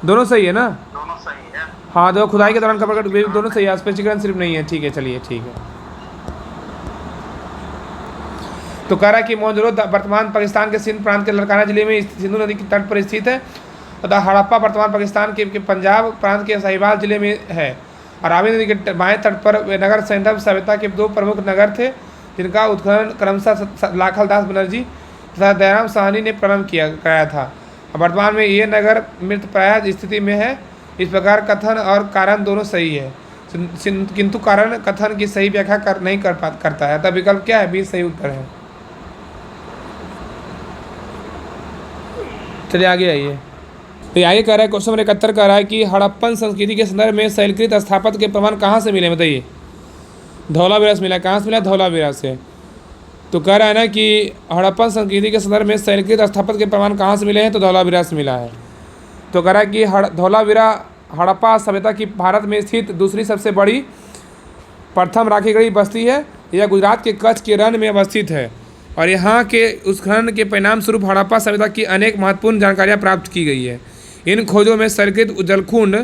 दोनों सही है ना, दोनों सही है। हाँ, दो खुदाई के दौरान का प्रकट दोनों सही है, स्पष्टीकरण सिर्फ नहीं है, ठीक है, चलिए ठीक है। तो कह रहा कि मोहनजोदड़ो वर्तमान पाकिस्तान के सिंध प्रांत के लड़काना जिले में सिंधु नदी के तट पर स्थित है तथा हड़प्पा वर्तमान पाकिस्तान के पंजाब प्रांत के साहिवाल जिले में है। और रावी नदी के बाएं तट पर नगर सैंधव सभ्यता के 2 प्रमुख नगर थे, जिनका उत्खनन क्रमशः लाखल दास बनर्जी तथा दयाराम साहनी ने प्रारंभ कराया था। वर्तमान में ये नगर मृतप्राय स्थिति में है। इस प्रकार कथन और कारण दोनों सही है, किंतु कारण कथन की सही व्याख्या नहीं करता है, तब विकल्प क्या है, 20 सही उत्तर है। चलिए आगे आइए। तो आगे कह रहा है क्वेश्चन नंबर 71 कह रहा है कि हड़प्पन संस्कृति के संदर्भ में शैलकृत स्थापत्य के प्रमाण कहाँ से मिले, बताइए। धौलावीरा से मिला, कहाँ से मिला, धौलावीरा से। तो कह रहा है ना कि हड़प्पन संस्कृति के संदर्भ में शैलकृत स्थापत्य के प्रमाण कहाँ से मिले हैं, तो धौलावीरा से मिला है। तो कह रहा है कि धौलावीरा हड़प्पा सभ्यता की भारत में स्थित दूसरी सबसे बड़ी प्रथम राखी गई बस्ती है। यह गुजरात के कच्छ के रण में अवस्थित है और यहाँ के उत्खनन के परिणाम स्वरूप हड़प्पा सभ्यता की अनेक महत्वपूर्ण जानकारियाँ प्राप्त की गई है। इन खोजों में शैलकृत जलकुंड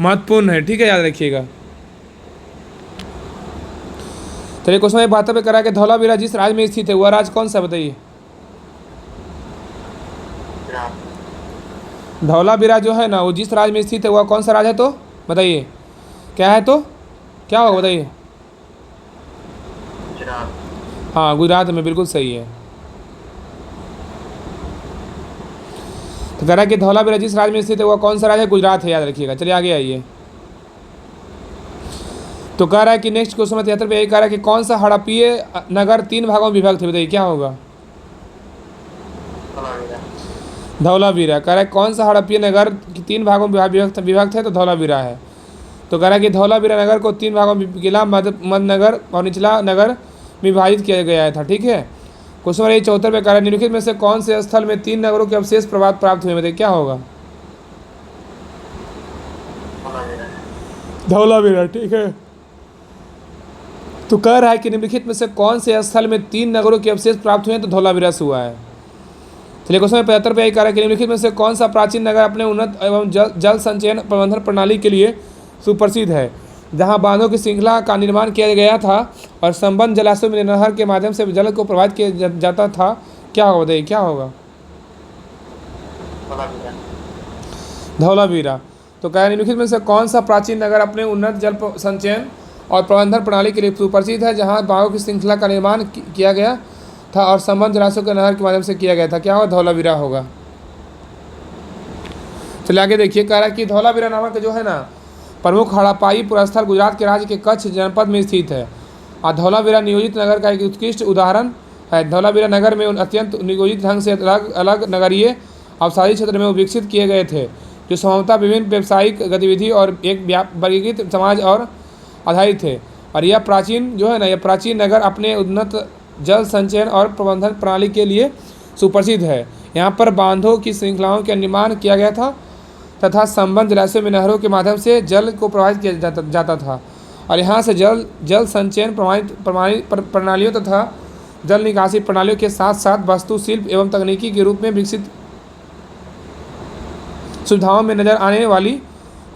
महत्वपूर्ण है, ठीक है, याद रखिएगा। चलिए क्वेश्चन 72 पे करा कि धौलावीरा जिस राज्य में स्थित है वह राज्य कौन सा, बताइए। धौलावीरा जो है ना वो जिस राज्य में स्थित है वह कौन सा राज्य है, तो बताइए क्या है, तो क्या होगा, बताइए। हाँ, गुजरात में, बिल्कुल सही है। तो कह रहा है कि धौलावीरा जिस राज्य में स्थित है वह कौन सा राज्य है, गुजरात है, याद रखिएगा। चलिए आगे आइए। तो कह रहा है कि नेक्स्ट क्वेश्चन 73 पे यही कह रहा है कि कौन सा हड़प्पीय नगर 3 भागों में विभक्त है, बताइए क्या होगा। धौलावीरा। कह रहा है कौन सा हड़प्पीय नगर 3 भागों में विभक्त है, तो धौलावीरा है। तो कह रहा है कि धौलावीरा नगर को 3 भागों में किला, मध्य नगर और निचला नगर में विभाजित किया गया था, ठीक है। क्वेश्चन नंबर 74 पे कह रहा है निम्नलिखित में से कौन से स्थल में 3 नगरों के अवशेष प्राप्त हुए, बताइए क्या होगा। धौलावीरा, ठीक है। तो कह रहा है कि निम्नलिखित में से कौन से स्थल में 3 नगरों के अवशेष प्राप्त हुए हैं, तो धौलावीरा से हुआ है। चलिए क्वेश्चन 75 पे कार्य के निम्नलिखित में से कौन सा प्राचीन नगर अपने उन्नत एवं जल संचयन प्रबंधन प्रणाली के लिए सुप्रसिद्ध है, जहां बांधों की श्रृंखला का निर्माण किया गया था और संबंध जलाशयों में नहर के माध्यम से जल को प्रवाहित किया जाता था? क्या होगा बताइए, क्या होगा? धौलावीरा। तो कह निम्नलिखित में से कौन सा प्राचीन नगर अपने उन्नत जल संचयन और प्रबंधन प्रणाली के लिए सुप्रसिद्ध है, जहां बांधों की श्रृंखला का निर्माण किया गया था और संबंध जलाशयों के नहर के माध्यम से किया गया था? क्या होगा? धौलावीरा होगा। चलिए आगे देखिए, कह रहा है कि धौलावीरा नामक जो है ना प्रमुख हड़प्पाई पुरस्थल गुजरात के राज्य के कच्छ जनपद में स्थित है और धौलावीरा नियोजित नगर का एक उत्कृष्ट उदाहरण है। धौलावीरा नगर में अत्यंत नियोजित ढंग से अलग अलग नगरीय आबादी क्षेत्र में विकसित किए गए थे, जो संभवतः विभिन्न व्यावसायिक गतिविधि और एक वर्गीकृत समाज और आधारित थे। और यह प्राचीन जो है ना, यह प्राचीन नगर अपने उन्नत जल संचयन और प्रबंधन प्रणाली के लिए सुप्रसिद्ध है। यहाँ पर बांधों की श्रृंखलाओं का निर्माण किया गया था तथा संबंध जलाशयों में नहरों के माध्यम से जल को प्रवाहित किया जाता था और यहाँ से जल संचयन प्रणालियों तथा जल निकासी प्रणालियों के साथ साथ वास्तुशिल्प एवं तकनीकी के रूप में विकसित सुविधाओं में नजर आने वाली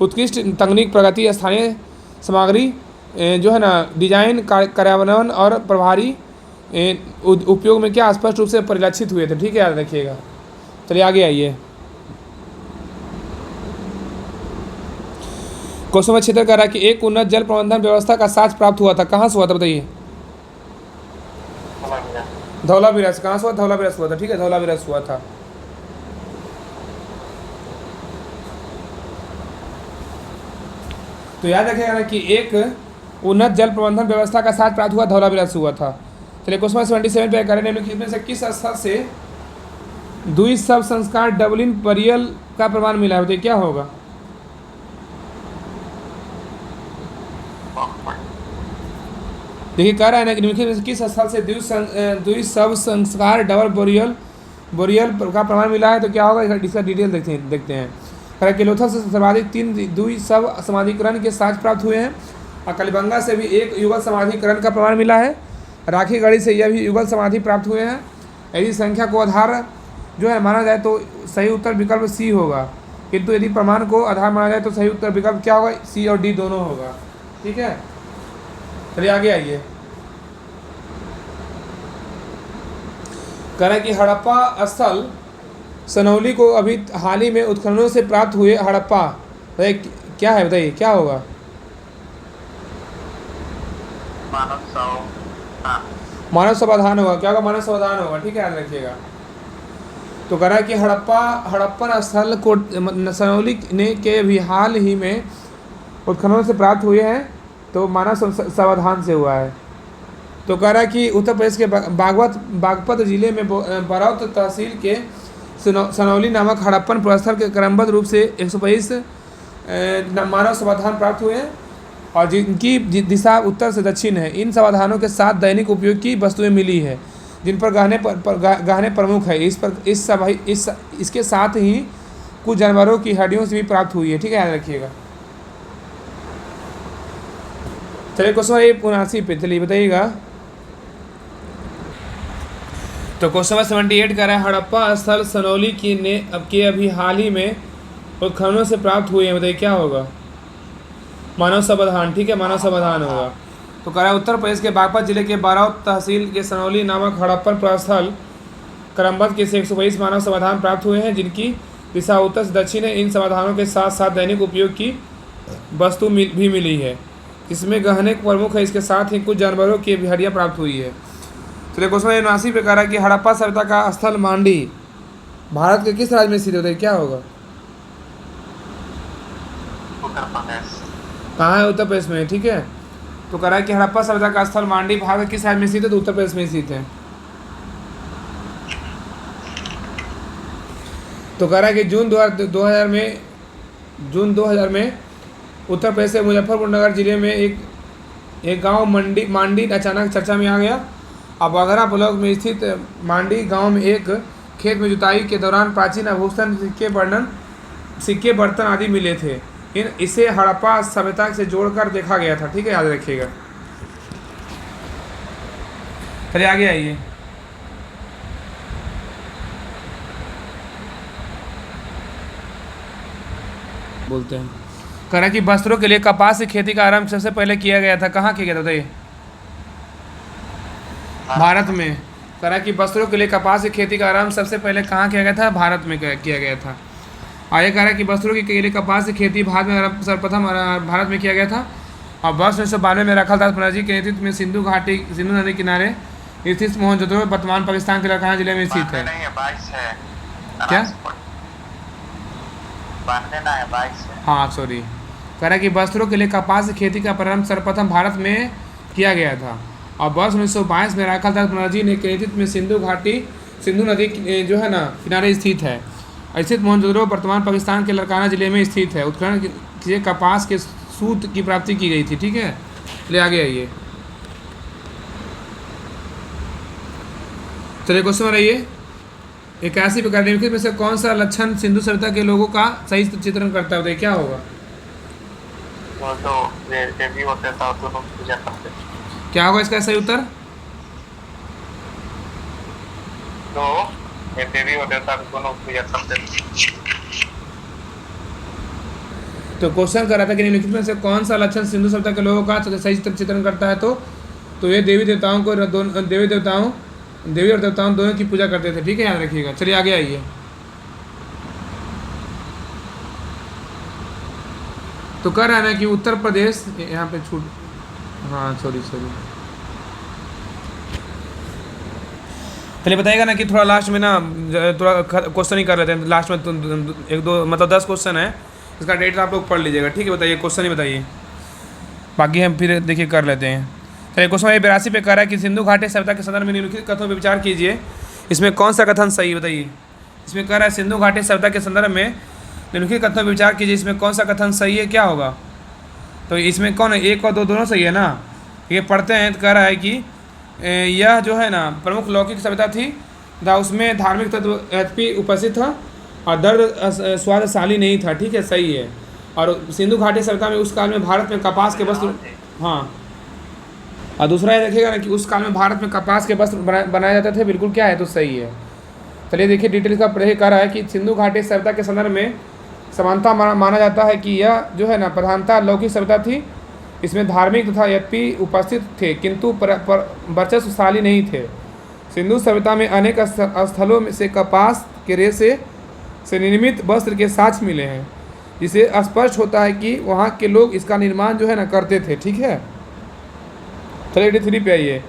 उत्कृष्ट तकनीक प्रगति स्थानीय सामग्री जो है ना डिजाइन कार्यान्वयन और प्रभारी उपयोग में क्या स्पष्ट रूप से परिलक्षित हुए थे। ठीक है, याद रखिएगा। चलिए आगे आइए, क्वेश्चन में क्षेत्र कर रहा है कि एक उन्नत जल प्रबंधन व्यवस्था का साक्ष्य प्राप्त हुआ था, कहाँ से हुआ था बताइए? धौलावीरा से। कहाँ से हुआ? धौलावीरा से हुआ था। ठीक है, धौलावीरा से हुआ था। तो याद रखिएगा ना कि एक उन्नत जल प्रबंधन व्यवस्था का साक्ष्य प्राप्त हुआ धौलावीरा से हुआ था। चलिए क्वेश्चन 77 पे करें, निम्नलिखित से किस स्थल से द्विशव संस्कार डबलिन बरियल का प्रमाण मिला है बताइए, क्या होगा? देखिए कह रहा है ना कि निम्नलिखित में से किस स्थल से द्विशव संस्कार डबल बोरियल का प्रमाण मिला है, तो क्या होगा इसका डिटेल देखते हैं। कह कि लोथल से सर्वाधिक 3 द्विशव समाधिकरण के साक्ष्य प्राप्त हुए हैं और कलिबंगा से भी एक युगल समाधिकरण का प्रमाण मिला है। राखीगढ़ी से यह भी युगल समाधि प्राप्त हुए हैं। यदि संख्या को आधार जो है माना जाए तो सही उत्तर विकल्प सी होगा, किंतु यदि प्रमाण को आधार माना जाए तो सही उत्तर विकल्प क्या होगा? सी और डी दोनों होगा। ठीक है, चलिए आगे आइए। कह रहा है कि हड़प्पा स्थल सनौली को अभी हाल ही में उत्खननों से प्राप्त हुए हड़प्पा क्या है बताइए, क्या होगा? मानव समाधान होगा। क्या होगा? मानव समाधान होगा। ठीक है, याद रखिएगा। तो कह रहा है कि हड़प्पन स्थल को सनौली ने के भी हाल ही में उत्खननों से प्राप्त हुए हैं, तो मानव समाधान से हुआ है। तो कह रहा है कि उत्तर प्रदेश के बागपत जिले में बरौत तहसील के सनौली नामक हड़प्पन पुरस्थल के क्रमबद्ध रूप से 122 मानव समाधान प्राप्त हुए हैं और जिनकी दिशा उत्तर से दक्षिण है। इन समाधानों के साथ दैनिक उपयोग की वस्तुएं मिली है, जिन पर गहने प्रमुख है। इसके साथ ही कुछ जानवरों की हड्डियों से भी प्राप्त हुई है। ठीक है, याद रखिएगा। चलिए क्वेश्चन 79 पे चलिए बताइएगा। तो क्वेश्चन 78 कर रहा है हड़प्पा स्थल सनौली के अभी हाल ही में उत्खननों से प्राप्त हुए हैं बताइए, क्या होगा? मानव समाधान। ठीक है, मानव समाधान होगा। तो कह रहा है उत्तर प्रदेश के बागपत जिले के बरौत तहसील के सनौली नामक हड़प्पन प्रस्थल क्रमबद्ध के से 122 मानव समाधान प्राप्त हुए हैं, जिनकी दिशा उत्तर से दक्षिण है। इन समाधानों के साथ साथ दैनिक उपयोग की वस्तु भी मिली है, इसमें गहने प्रमुख है। इसके साथ ही कुछ जानवरों की हड्डियाँ प्राप्त हुई है। चलिए क्वेश्चन 79 पे कह रहा है कि हड़प्पा सभ्यता का स्थल मांडी भारत के किस राज्य में स्थित होता है, क्या होगा? कहाँ है? उत्तर प्रदेश में। ठीक है, तो कह रहा है कि हड़प्पा सभ्यता का स्थल मांडी भारत के किस राज्य में स्थित है, तो उत्तर प्रदेश में स्थित है। तो कह रहा है कि जून 2000 में उत्तर प्रदेश के मुजफ्फरपुर नगर जिले में एक गांव मांडी अचानक चर्चा में आ गया। अब बघरा ब्लॉक में स्थित मांडी गांव में एक खेत में जुताई के दौरान प्राचीन आभूषण सिक्के बर्तन आदि मिले थे। इसे हड़प्पा सभ्यता से जोड़कर देखा गया था। ठीक है, याद रखिएगा। चलिए आगे आइए। बोलते हैं। कह रहा है कि वस्त्रों के लिए कपास की खेती का आरंभ सबसे पहले किया गया था, कहाँ किया गया था बताइए? भारत में। कह रहा है कि वस्त्रों के लिए कपास की खेती का आरंभ सबसे पहले कहाँ किया गया था? भारत में किया गया था। आगे कह रहा है कि वस्त्रों के लिए कपास की खेती भारत में सर्वप्रथम भारत में किया गया था और वर्ष 1992 में रखलदास बनर्जी के नेतृत्व में सिंधु नदी किनारे स्थित मोहनजोदड़ो वर्तमान पाकिस्तान के लखनऊ जिले में स्थित है। नहीं है 22 है। क्या? 92 ना है 22 है। हाँ सॉरी। कह रहा है कि वस्त्रों के लिए कपास की खेती का प्रारंभ सर्वप्रथम भारत में किया गया था और वर्ष 1922 में राखालदास बनर्जी ने के नेतृत्व में सिंधु नदी जो है ना किनारे स्थित है। स्थित मोहनजोदड़ो वर्तमान पाकिस्तान के लड़काना जिले में स्थित है। उत्खनन से कपास के सूत की प्राप्ति की गई थी। ठीक है, ले आगे आइए। चलिए क्वेश्चन रहिए। 81 प्रकार निम्नलिखित में से कौन सा लक्षण सिंधु सभ्यता के लोगों का सही चित्रण करता है? बताइए क्या होगा? तो देवी होते था दोनों पूजा करते थे। क्या होगा इसका सही उत्तर? तो देवी होते था दोनों पूजा करते थे। तो क्वेश्चन कर रहा था कि निम्नलिखित में से कौन सा लक्षण सिंधु सभ्यता के लोगों का सही चित्रण करता है? तो ये देवी और देवताओं दोनों की पूजा करते थे। ठीक है, याद रखिएगा। चलिए आगे आइए। तो कह रहा है ना कि उत्तर प्रदेश यहाँ पे छूट, हाँ सॉरी। चलिए बताइएगा ना कि थोड़ा लास्ट में ना थोड़ा क्वेश्चन ही कर लेते हैं लास्ट में। एक दो मतलब 10 क्वेश्चन है, इसका डेट आप लोग पढ़ लीजिएगा। ठीक है, बताइए क्वेश्चन ही बताइए, बाकी हम फिर देखिए कर लेते हैं। चलिए क्वेश्चन 82 पे कह रहा है कि सिंधु घाटी सभ्यता के संदर्भ में निम्नलिखित कथनों पर विचार कीजिए, इसमें कौन सा कथन सही है? बताइए। इसमें कह रहा है सिंधु घाटी सभ्यता के संदर्भ में निम्नलिखित कथनों पर विचार कीजिए, इसमें कौन सा कथन सही है? क्या होगा? तो इसमें कौन है? 1 और 2 दोनों सही है ना। ये पढ़ते हैं तो कह रहा है कि यह जो है ना प्रमुख लौकिक सभ्यता थी तथा उसमें धार्मिक तत्व यद्यपि उपस्थित था और दर्द स्वादशाली नहीं था। ठीक है, सही है। और सिंधु घाटी सभ्यता में उस काल में भारत में कपास के वस्त्र, हाँ। और दूसरा ये देखिएगा ना कि उस काल में भारत में कपास के वस्त्र बनाए जाते थे। बिल्कुल क्या है? तो सही है। चलिए देखिए डिटेल का पढ़े। कह रहा है कि सिंधु घाटी सभ्यता के संदर्भ में समानता माना जाता है कि यह जो है ना प्रधानता लौकिक सभ्यता थी। इसमें धार्मिक तथा यद्यपि उपस्थित थे किंतु वर्चस्वशाली नहीं थे। सिंधु सभ्यता में अनेक स्थलों में से कपास के रेशे से निर्मित वस्त्र के साक्ष्य मिले हैं, जिसे स्पष्ट होता है कि वहाँ के लोग इसका निर्माण जो है ना करते थे। ठीक है, चलिए 83 पे आइए।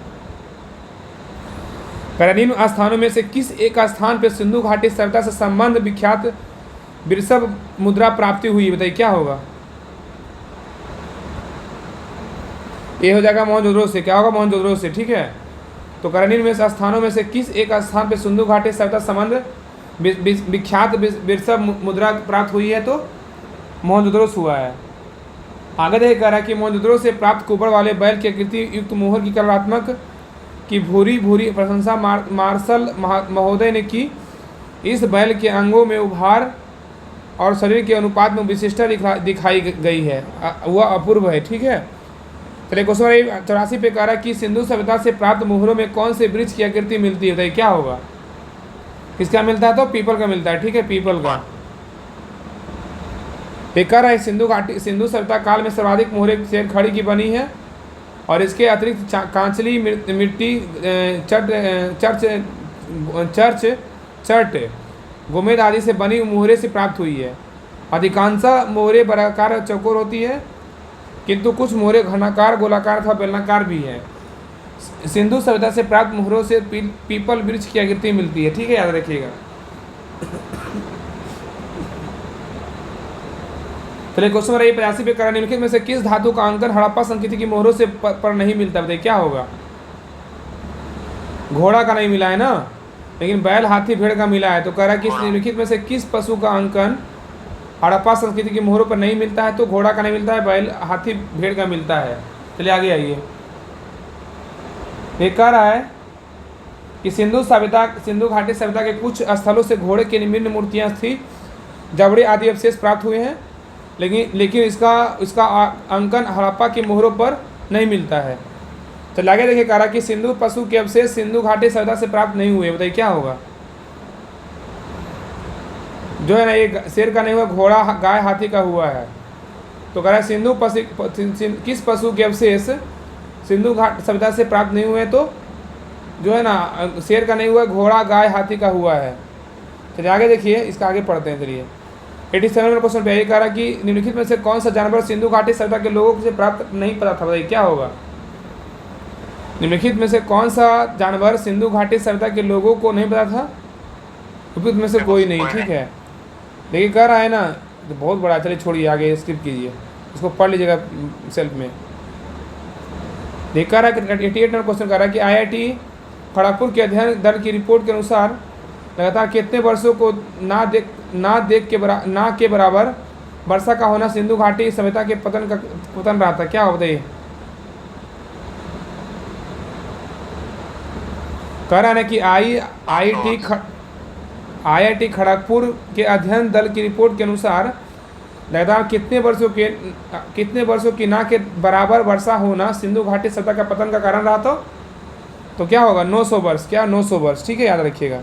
निम्न स्थानों में से किस एक स्थान पर सिंधु घाटी सभ्यता से संबंध विख्यात वृषभ मुद्रा प्राप्ति हुई? बताइए क्या होगा? ये हो जाएगा मोहनजोदड़ो से। क्या होगा? मोहनजोदड़ो से। ठीक है, तो निम्न में से स्थानों में से किस एक स्थान पर सिंधु घाटी सभ्यता संबंध विख्यात वृषभ मुद्रा प्राप्त हुई है? तो मोहनजोदड़ो से हुआ है। आगे देखिए, कह रहा है कि मोहनजोदड़ो से प्राप्त कुबड़ वाले बैल की आकृति युक्त मोहर की कलात्मक की भूरी प्रशंसा मार्शल महोदय ने की। इस बैल के अंगों में उभार और शरीर के अनुपात में विशिष्टता दिखाई गई है, वह अपूर्व है। ठीक है, चलिए क्वेश्चन 84 पे कह रहा है कि सिंधु सभ्यता से प्राप्त मोहरों में कौन से वृक्ष की आकृति मिलती है? बताइए क्या होगा? किसका मिलता है? तो पीपल का मिलता है। ठीक है, पीपल का। एक कह रहा है सिंधु सभ्यता काल में सर्वाधिक मोहरें शेर खड़ी की बनी है और इसके अतिरिक्त कांचली मिट्टी चर्च गोमेद आदि से बनी मोहरे से प्राप्त हुई है। अधिकांश मोहरे बराकार चौकोर होती है किंतु कुछ मोहरे घनाकार गोलाकार अथवा बेलनाकार भी है। सिंधु सभ्यता से प्राप्त मोहरों से पीपल वृक्ष की आकृति मिलती है। ठीक है, याद रखिएगा। चलिए क्वेश्चन 85 पे करा निम्नलिखित में से किस धातु का अंकन हड़प्पा संस्कृति की मोहरों से पर नहीं मिलता? बताइए क्या होगा? घोड़ा का नहीं मिला है ना, लेकिन बैल हाथी भेड़ का मिला है। तो कह रहा है कि निम्नलिखित में से किस पशु का अंकन हड़प्पा संस्कृति की मोहरों पर नहीं मिलता है? तो घोड़ा का नहीं मिलता है, बैल हाथी भेड़ का मिलता है। चलिए आगे आइए। ये कह रहा है कि सिंधु घाटी सभ्यता के कुछ स्थलों से घोड़े की निम्न मूर्तियां थी, जबड़े आदि अवशेष प्राप्त हुए हैं, लेकिन इसका अंकन हड़प्पा की मोहरों पर नहीं मिलता है। तो आगे देखिए, कह रहा कि सिंधु पशु के अवशेष सिंधु घाटी सभ्यता से प्राप्त नहीं हुए। बताइए क्या होगा? जो है ना ये शेर का नहीं हुआ, घोड़ा गाय हाथी का हुआ है। तो कह रहा है किस पशु के अवशेष सिंधु घाट सभ्यता से प्राप्त नहीं हुए, तो जो है ना शेर का नहीं हुआ, घोड़ा गाय हाथी का हुआ है। चलिए आगे देखिए, इसका आगे पढ़ते हैं। चलिए 87 नंबर क्वेश्चन पे यही कह रहा कि निम्नलिखित में से कौन सा जानवर सिंधु घाटी सभ्यता के लोगों से प्राप्त नहीं पता था, बताइए क्या होगा। निम्नलिखित में से कौन सा जानवर सिंधु घाटी सभ्यता के लोगों को नहीं पता था, उपयुक्त में से कोई नहीं। ठीक है, देखिए कह रहा है ना, तो बहुत बड़ा, चलिए छोड़िए आगे स्किप कीजिए, इसको पढ़ लीजिएगा सेल्फ में। देख कह रहा है कि 88 नंबर क्वेश्चन कह रहा है कि IIT खड़गपुर के अध्ययन दल की रिपोर्ट के अनुसार लगातार कितने वर्षों को ना के बराबर वर्षा का होना सिंधु घाटी सभ्यता के पतन रहा था, क्या हो बताइए। कह रहा है कि IIT खड़गपुर के अध्ययन दल की रिपोर्ट के अनुसार लगातार कितने वर्षों की ना के बराबर वर्षा होना सिंधु घाटी सभ्यता का पतन का कारण रहा था, तो क्या होगा 900 वर्ष, क्या 900 वर्ष। ठीक है, याद रखिएगा।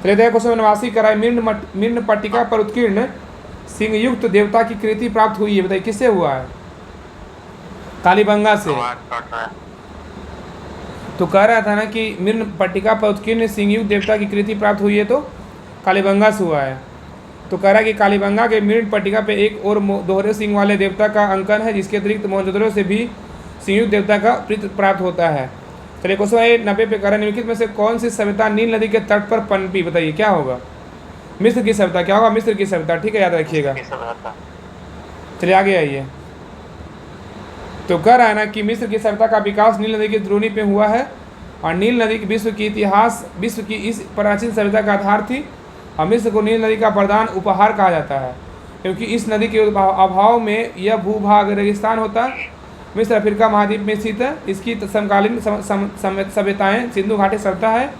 चलिए देखिए क्वेश्चन 89 कराए, मिर्ण पट्टिका पर उत्कीर्ण सिंह युक्त देवता की कृति प्राप्त हुई है, बताइए किससे हुआ है। कालीबंगा से। तो कह रहा था ना कि मिर्ण पट्टिका पर उत्कीर्ण सिंह युक्त देवता की कृति प्राप्त हुई है, तो कालीबंगा से हुआ है। तो कह रहा है कि कालीबंगा के मिर्ण पट्टिका पे एक और दोहरे सिंह वाले देवता का अंकन है, जिसके अतिरिक्त मोहनजोदड़ो से भी सिंह युक्त देवता का प्रीत प्राप्त होता है। चलिए क्वेश्चन 90 पे कह रहा है निम्नलिखित में से कौन सी सभ्यता नील नदी के तट पर पनपी, बताइए क्या होगा। मिस्र की सभ्यता, क्या होगा, मिस्र की सभ्यता। ठीक है, याद रखिएगा। चलिए आगे आइए। तो कह रहा है ना कि मिस्र की सभ्यता का विकास नील नदी की द्रोणी पे हुआ है, और नील नदी विश्व की इस प्राचीन सभ्यता का आधार थी, और मिस्र को नील नदी का वरदान उपहार कहा जाता है, क्योंकि इस नदी के अभाव में यह भूभाग रेगिस्तान होता। मिस्र अफ्रीका महाद्वीप में स्थित है। इसकी समकालीन सभ्यताएं सिंधु घाटी सभ्यता है,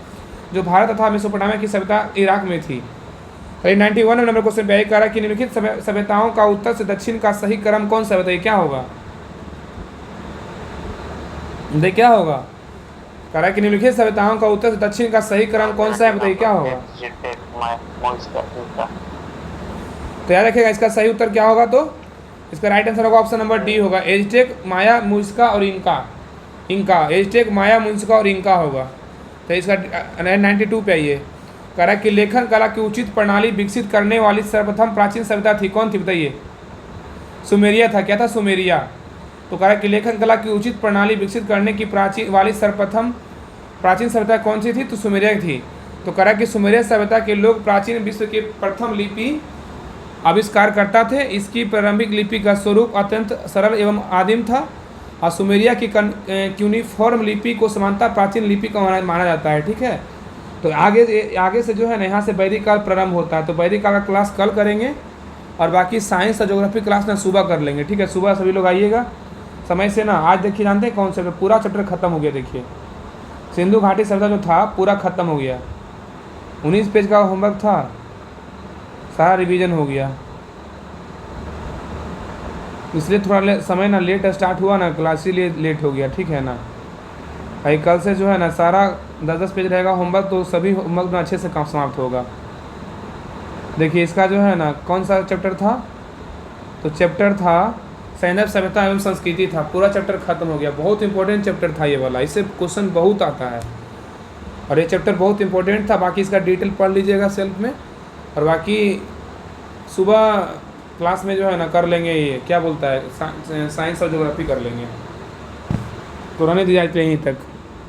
जो भारत तथा मेसोपोटामिया की सभ्यता इराक में थी। 91 नंबर क्वेश्चन पे कह रहा है कि निम्नलिखित सभ्यताओं का उत्तर से दक्षिण का सही क्रम कौन सा, बताइए क्या होगा। देखिए क्या होगा, कह रहा है कि निम्नलिखित सभ्यताओं का उत्तर से दक्षिण का सही क्रम कौन सा है, बताइए क्या होगा। तो याद रखिएगा, इसका सही उत्तर क्या होगा, तो इसका राइट आंसर होगा ऑप्शन नंबर डी होगा, एज़टेक, माया, मुइज़्का और इंका। एज़टेक, माया, मुइज़्का और इंका होगा। तो इसका 92 पे आइए। कह रहा है कि लेखन कला की उचित प्रणाली विकसित करने वाली सर्वप्रथम प्राचीन सभ्यता थी, कौन थी बताइए। सुमेरिया था, क्या था, सुमेरिया। तो कह रहा है कि लेखन कला की उचित प्रणाली विकसित करने की सर्वप्रथम प्राचीन सभ्यता कौन सी थी, तो सुमेरिया थी। तो कह रहा है कि सुमेरिया सभ्यता के लोग प्राचीन विश्व के प्रथम लिपि आविष्कार करता थे। इसकी प्रारंभिक लिपि का स्वरूप अत्यंत सरल एवं आदिम था, और सुमेरिया की क्यूनिफॉर्म लिपि को समानता प्राचीन लिपि का माना जाता है। ठीक है, तो आगे से जो है ना यहाँ से वैदिक काल प्रारंभ होता है। तो वैदिक काल का क्लास कल करेंगे, और बाकी साइंस और ज्योग्राफी क्लास ना सुबह कर लेंगे। ठीक है, सुबह सभी लोग आइएगा समय से ना। आज देखिए जानते हैं कौन सा पूरा चैप्टर खत्म हो गया। देखिए सिंधु घाटी सभ्यता जो था पूरा खत्म हो गया, 19 पेज का होमवर्क था, सारा रिवीजन हो गया। इसलिए थोड़ा समय ना लेट स्टार्ट हुआ ना क्लास, इसीलिए लेट हो गया। ठीक है ना, भाई कल से जो है ना सारा 10-10 पेज रहेगा होमवर्क, तो सभी होमवर्क में अच्छे से काम समाप्त होगा। देखिए इसका जो है ना कौन सा चैप्टर था, तो चैप्टर था सैंधव सभ्यता एवं संस्कृति था। पूरा चैप्टर खत्म हो गया। बहुत इंपॉर्टेंट चैप्टर था ये वाला, इससे क्वेश्चन बहुत आता है, और ये चैप्टर बहुत इंपॉर्टेंट था। बाकी इसका डिटेल पढ़ लीजिएगा सेल्फ में, और बाकी सुबह क्लास में जो है ना कर लेंगे, ये क्या बोलता है साइंस और ज्योग्राफी कर लेंगे। तो रहने दीजिए आज पे यहीं तक।